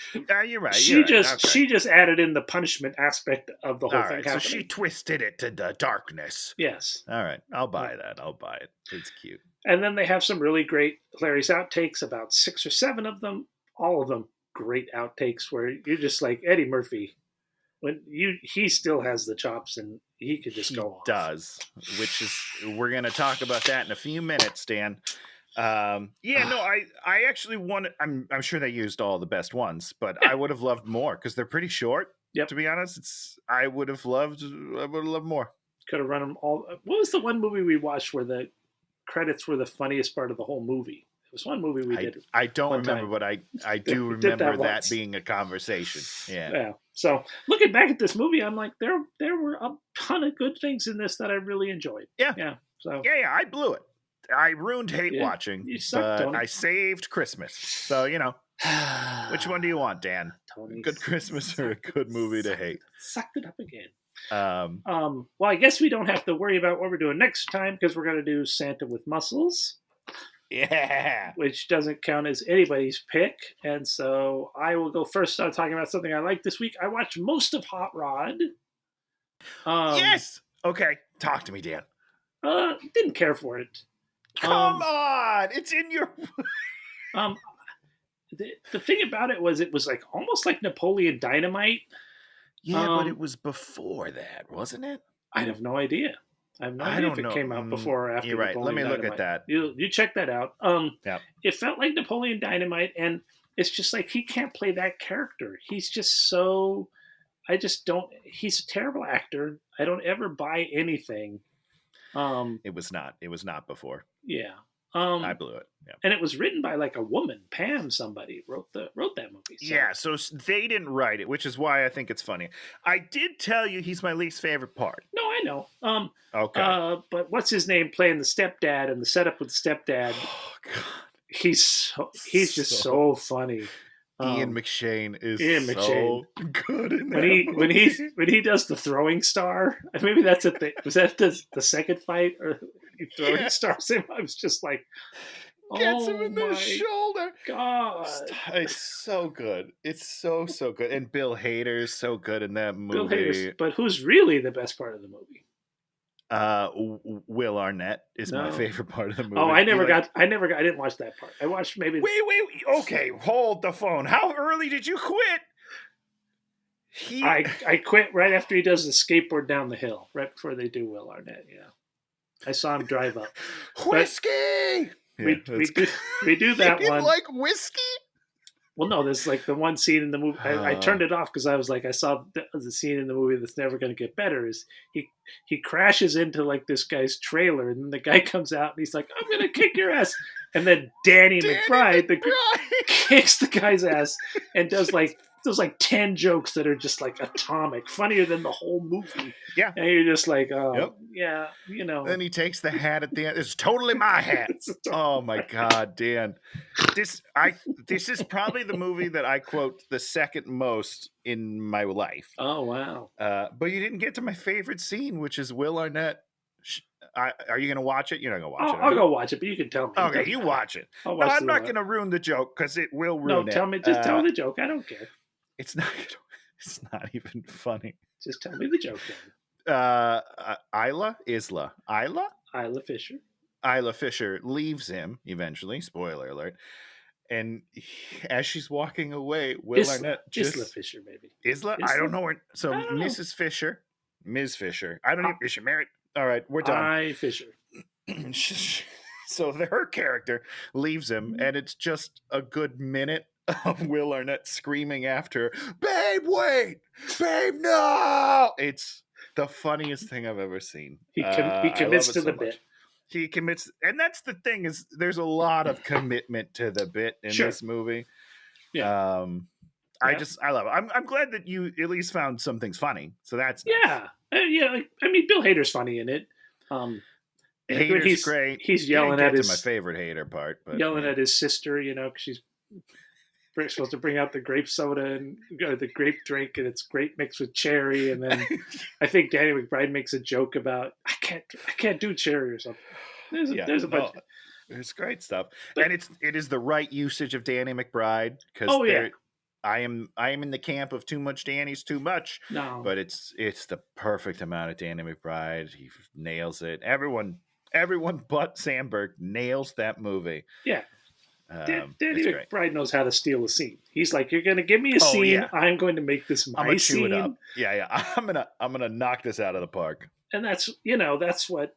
You're right. She just added in the punishment aspect of the whole thing. Right, so she twisted it to the darkness. Yes. All right. I'll buy that. I'll buy it. It's cute. And then they have some really great hilarious outtakes, about 6 or 7 of them. All of them great outtakes where you're just like, Eddie Murphy, he still has the chops and he could just go off. He does, which is, we're going to talk about that in a few minutes, Dan. I actually wanted, I'm sure they used all the best ones, but I would have loved more because they're pretty short Yep. To be honest, I would have loved more. Could have run them all. What was the one movie we watched where the credits were the funniest part of the whole movie? It was one movie we did. I don't one remember, time. but I do We did remember that once. being a conversation. Yeah. Yeah. So looking back at this movie, I'm like, there were a ton of good things in this that I really enjoyed. Yeah. Yeah. So Yeah, I blew it. I ruined hate Yeah, watching, you suck, but Tony. I saved Christmas. So, which one do you want, Dan? Tony Good Christmas or a good movie to hate? Sucked it up again. Um, Well, I guess we don't have to worry about what we're doing next time because we're going to do Santa with Muscles, yeah. which doesn't count as anybody's pick. And so I will go first on talking about something I liked this week. I watched most of Hot Rod. Yes. Okay. Talk to me, Dan. Didn't care for it. Come on. It's in your. The thing about it was like almost like Napoleon Dynamite. Yeah, but it was before that, wasn't it? I have no idea. I have no idea if it came out before or after. You're right. Napoleon Let me Dynamite. look at that. You check that out. Yeah. It felt like Napoleon Dynamite, and it's just like he can't play that character. He's just so. I just don't. He's a terrible actor. I don't ever buy anything. It was not before. Yeah. I blew it. Yeah. And it was written by like a woman, Pam. Somebody wrote that movie. So. Yeah, so they didn't write it, which is why I think it's funny. I did tell you he's my least favorite part. No, I know. Okay. But what's his name playing the stepdad and the setup with the stepdad? Oh God. He's just so funny. Ian McShane is McShane. good in that when he does the throwing star. Maybe that's it. Was that the second fight or he throwing stars him? I was just like, gets him in the shoulder. God, it's so good. It's so good. And Bill Hader's so good in that movie. Bill Hader, but who's really the best part of the movie? Will Arnett is my favorite part of the movie. Oh, I didn't watch that part. I watched maybe. Wait. Okay, hold the phone. How early did you quit? I quit right after he does the skateboard down the hill, right before they do Will Arnett. Yeah, I saw him drive up. Whiskey. We do that you one. Like whiskey? Well, no, there's like the one scene in the movie. I turned it off because I was like, I saw the scene in the movie that's never going to get better. Is he crashes into like this guy's trailer, and then the guy comes out and he's like, "I'm going to kick your ass," and then Danny McBride kicks the guy's ass and does like 10 jokes that are just like atomic, funnier than the whole movie. Yeah, and you're just like, oh, yep. Yeah, Then he takes the hat at the end. It's totally my hat. Oh my God, Dan! This is probably the movie that I quote the second most in my life. Oh wow! But you didn't get to my favorite scene, which is Will Arnett. Are you going to watch it? You're not going to watch it. I'll go watch it, but you can tell me. Okay, you watch it. No, I'm not going to ruin the joke because it will ruin it. No, tell me. Just tell me the joke. I don't care. It's not even funny. Just tell me the joke then. Isla Fisher. Isla Fisher leaves him eventually. Spoiler alert. And as she's walking away, Will Arnett just Isla Fisher, maybe. Isla? I don't know her. So Mrs. Fisher, Ms. Fisher. I don't know. Is she married? All right, we're done. Fisher. So her character leaves him, and it's just a good minute of Will Arnett screaming after her, "Babe, wait! Babe, no!" It's the funniest thing I've ever seen. He commits to the bit. He commits, and that's the thing is there's a lot of commitment to the bit in this movie. Yeah. I love it. I'm glad that you at least found some things funny. So that's nice. Yeah. I mean, Bill Hader's funny in it. Hader's great. He's yelling at his my favorite Hader part, but yelling at his sister, because she's supposed to bring out the grape soda and the grape drink, and it's grape mixed with cherry. And then I think Danny McBride makes a joke about I can't do cherry or something. There's a bunch. There's great stuff, and it is the right usage of Danny McBride because I am in the camp of too much Danny's too much. No, but it's the perfect amount of Danny McBride. He nails it. Everyone but Sandberg nails that movie. Yeah. Danny McBride knows how to steal a scene. He's like, "You're going to give me a scene. Yeah. I'm going to make this my scene. Chew it up. Yeah. I'm gonna knock this out of the park." And that's what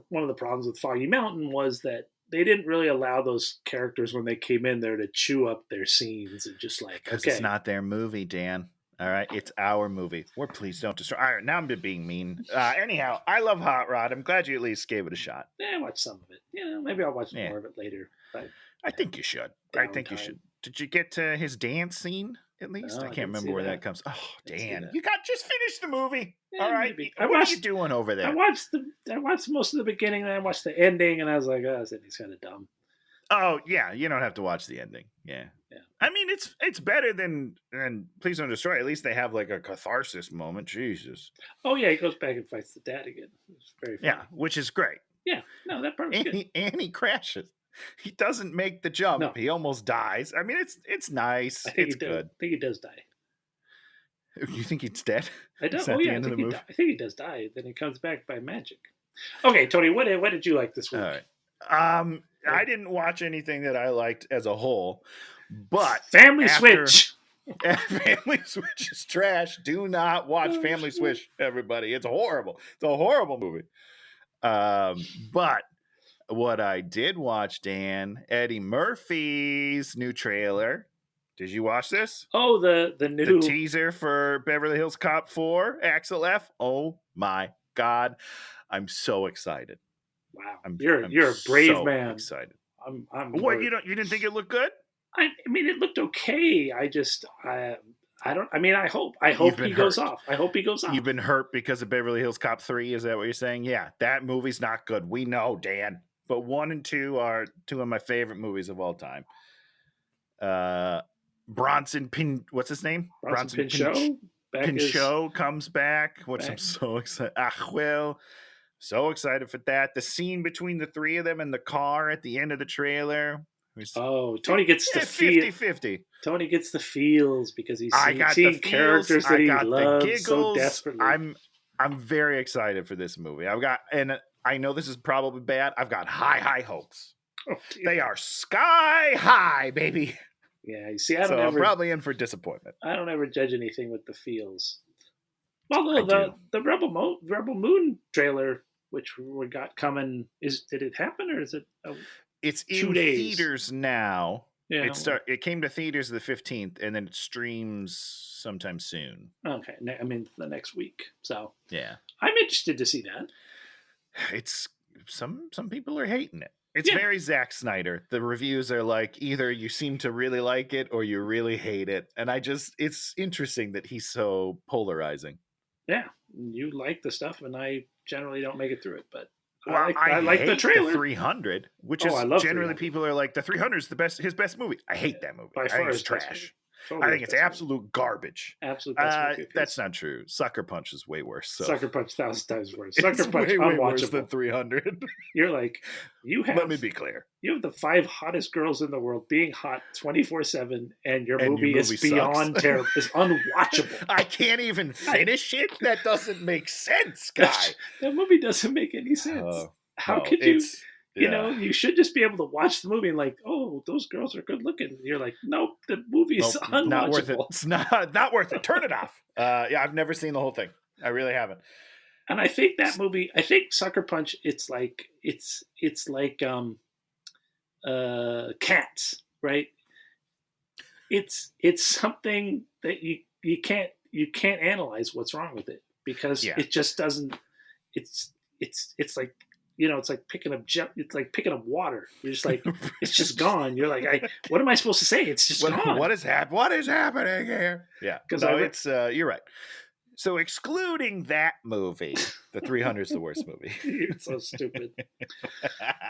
one of the problems with Foggy Mountain was that they didn't really allow those characters when they came in there to chew up their scenes and just like, because it's not their movie, Dan. All right, it's our movie. We're Please Don't Destroy. All right, now I'm being mean. Anyhow, I love Hot Rod. I'm glad you at least gave it a shot. Yeah, I watched some of it. Maybe I'll watch Yeah. more of it later. But I think you should. I think you downtime. should. Did you get to his dance scene at least? No, I I can't didn't see remember where that. that comes. Oh, Didn't see Dan, that. you got just finished the movie. Yeah, All right, maybe. what are you doing over there? I watched most of the beginning, and I watched the ending, and I was like, oh, this ending's kind of dumb. Oh yeah, you don't have to watch the ending. Yeah. I mean, it's better than Please Don't Destroy. At least they have like a catharsis moment. Jesus. Oh yeah, he goes back and fights the dad again. It's very funny. Yeah, which is great. Yeah. No, that part was good. And he crashes. He doesn't make the jump. No. He almost dies. I mean, it's nice. I think it's he does. good. I think he does die. You think he's dead? I don't. Is that Oh the yeah, end of the movie? I think he does die. Then he comes back by magic. Okay, Tony, what did you like this week? All right. I didn't watch anything that I liked as a whole, but Family after- Switch. Family Switch is trash. Do not watch Family Switch, everybody. It's horrible. It's a horrible movie. But what I did watch, Dan, Eddie Murphy's new trailer. Did you watch this? Oh, the new The teaser for Beverly Hills Cop 4, Axel F. Oh my God. I'm so excited. Wow, I'm you're a brave so man. excited. I'm What, worried. you didn't think it looked good? I mean, it looked okay. I don't. I mean, I hope You've been he goes hurt. off. I hope he goes off. You've been hurt because of Beverly Hills Cop 3. Is that what you're saying? Yeah, that movie's not good. We know, Dan. But 1 and 2 are 2 of my favorite movies of all time. Bronson what's his name? Bronson Pinchot. Pinchot comes back, which I'm back. so excited. Well, so excited for that. The scene between the three of them in the car at the end of the trailer. Oh, Tony gets the 50-50. Tony gets the feels because he's I got seeing the feels, characters that I he got the loves giggles. so desperately. I'm very excited for this movie. And I know this is probably bad. I've got high hopes. Oh, dear. They are sky high, baby. Yeah, you see, I'm probably in for disappointment. I don't ever judge anything with the feels. Although the Rebel Moon trailer, which we got coming, did it happen or is it? It's 2 in days. theaters now. Yeah. It came to theaters the 15th, and then it streams sometime soon. Okay, I mean the next week. So Yeah, I'm interested to see that. it's some people are hating it. It's Yeah. very Zack Snyder. The reviews are like either you seem to really like it or you really hate it, and it's interesting that he's so polarizing. Yeah, you like the stuff, and I generally don't make it through it, but Well, I like the hate trailer. 300, which Oh, is I love generally 300. people are like the 300 is his best movie. I hate that movie. By I far think it's his best trash. movie. Totally I think his it's best movie. absolute garbage. Absolute best movie of his. That's not true. Sucker Punch is way worse. So. Sucker Punch 1,000 times worse. It's Sucker Punch way worse than unwatchable. 300. You're like Let me be clear. you have the 5 hottest girls in the world being hot 24/7, and your And movie your is movie beyond sucks. terrible. It's unwatchable. I can't even finish it. That doesn't make sense, guy. That movie doesn't make any sense. How No, could you? it's- yeah. You should just be able to watch the movie and like, oh, those girls are good looking. And you're like, nope, the movie is Nope, not worth it. unwatchable. It's not worth it. Turn it off. Yeah, I've never seen the whole thing. I really haven't. And I think that movie, I think Sucker Punch, it's like Cats, right? It's something that you can't analyze what's wrong with it because Yeah. it just doesn't. It's like it's like picking up water. You're just like it's just gone. You're like, what am I supposed to say? It's just gone. What is happening here? Yeah, 'Cause no, I re- it's you're right. So excluding that movie, the 300 is the worst movie. You're so stupid.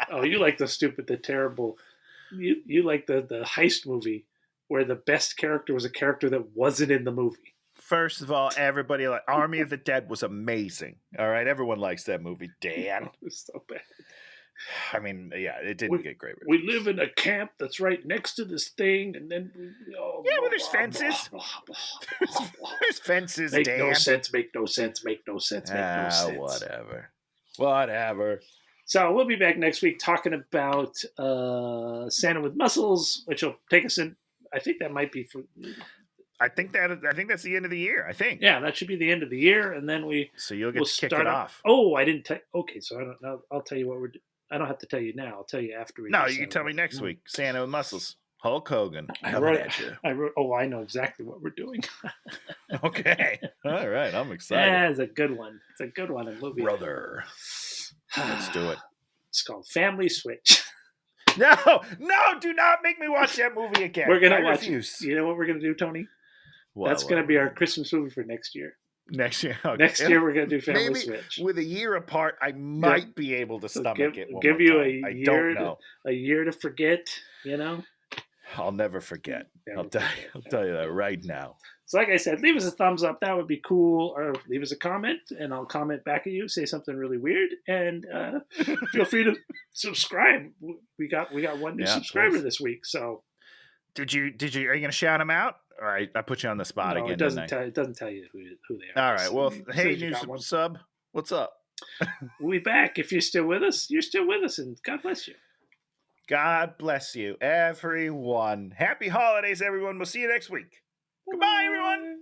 Oh, you like the terrible. You like the heist movie where the best character was a character that wasn't in the movie. First of all, everybody like Army of the Dead was amazing. All right, everyone likes that movie. Dan, It was so bad. I mean, yeah, it didn't get great We reviews. live in a camp that's right next to this thing, and then Yeah, but there's fences. There's fences, Make Dan. no sense. Make no sense. Make no sense. Make no sense. Whatever. So we'll be back next week talking about Santa with Muscles, which will take us in. I think that might be for. I think that's the end of the year. I think. Yeah, that should be the end of the year, and then So you'll get we'll to kick start it up. off. Oh, I didn't tell. Okay, so I don't know. I'll tell you what we're. I don't have to tell you now. I'll tell you after we. No, do you can Santa tell me with next Muscles. week. Santa with Muscles. Hulk Hogan I coming wrote, at you. Oh, I know exactly what we're doing. Okay. All right. I'm excited. Yeah, it's a good one. It's a good one. A movie. Brother. Let's do it. It's called Family Switch. No, do not make me watch that movie again. We're gonna I watch refuse. it. You know what we're gonna do, Tony? What, That's gonna be our Christmas movie for next year. next year. Okay. Next year we're gonna do Family Maybe Switch. with a year apart, I might be able to stomach it. Give you I a don't know. year to forget. You know. I'll never forget. I'll tell you that right now. So like I said, leave us a thumbs up. That would be cool. Or leave us a comment, and I'll comment back at you. Say something really weird, and feel free to subscribe. We got one new subscriber this week. So did you? Are you gonna shout him out? All right, I put you on the spot again. It doesn't tell you who they are. All right. Well, hey, new sub, what's up? We'll be back. If you're still with us, you're still with us, and God bless you. God bless you, everyone. Happy holidays, everyone. We'll see you next week. Goodbye, everyone.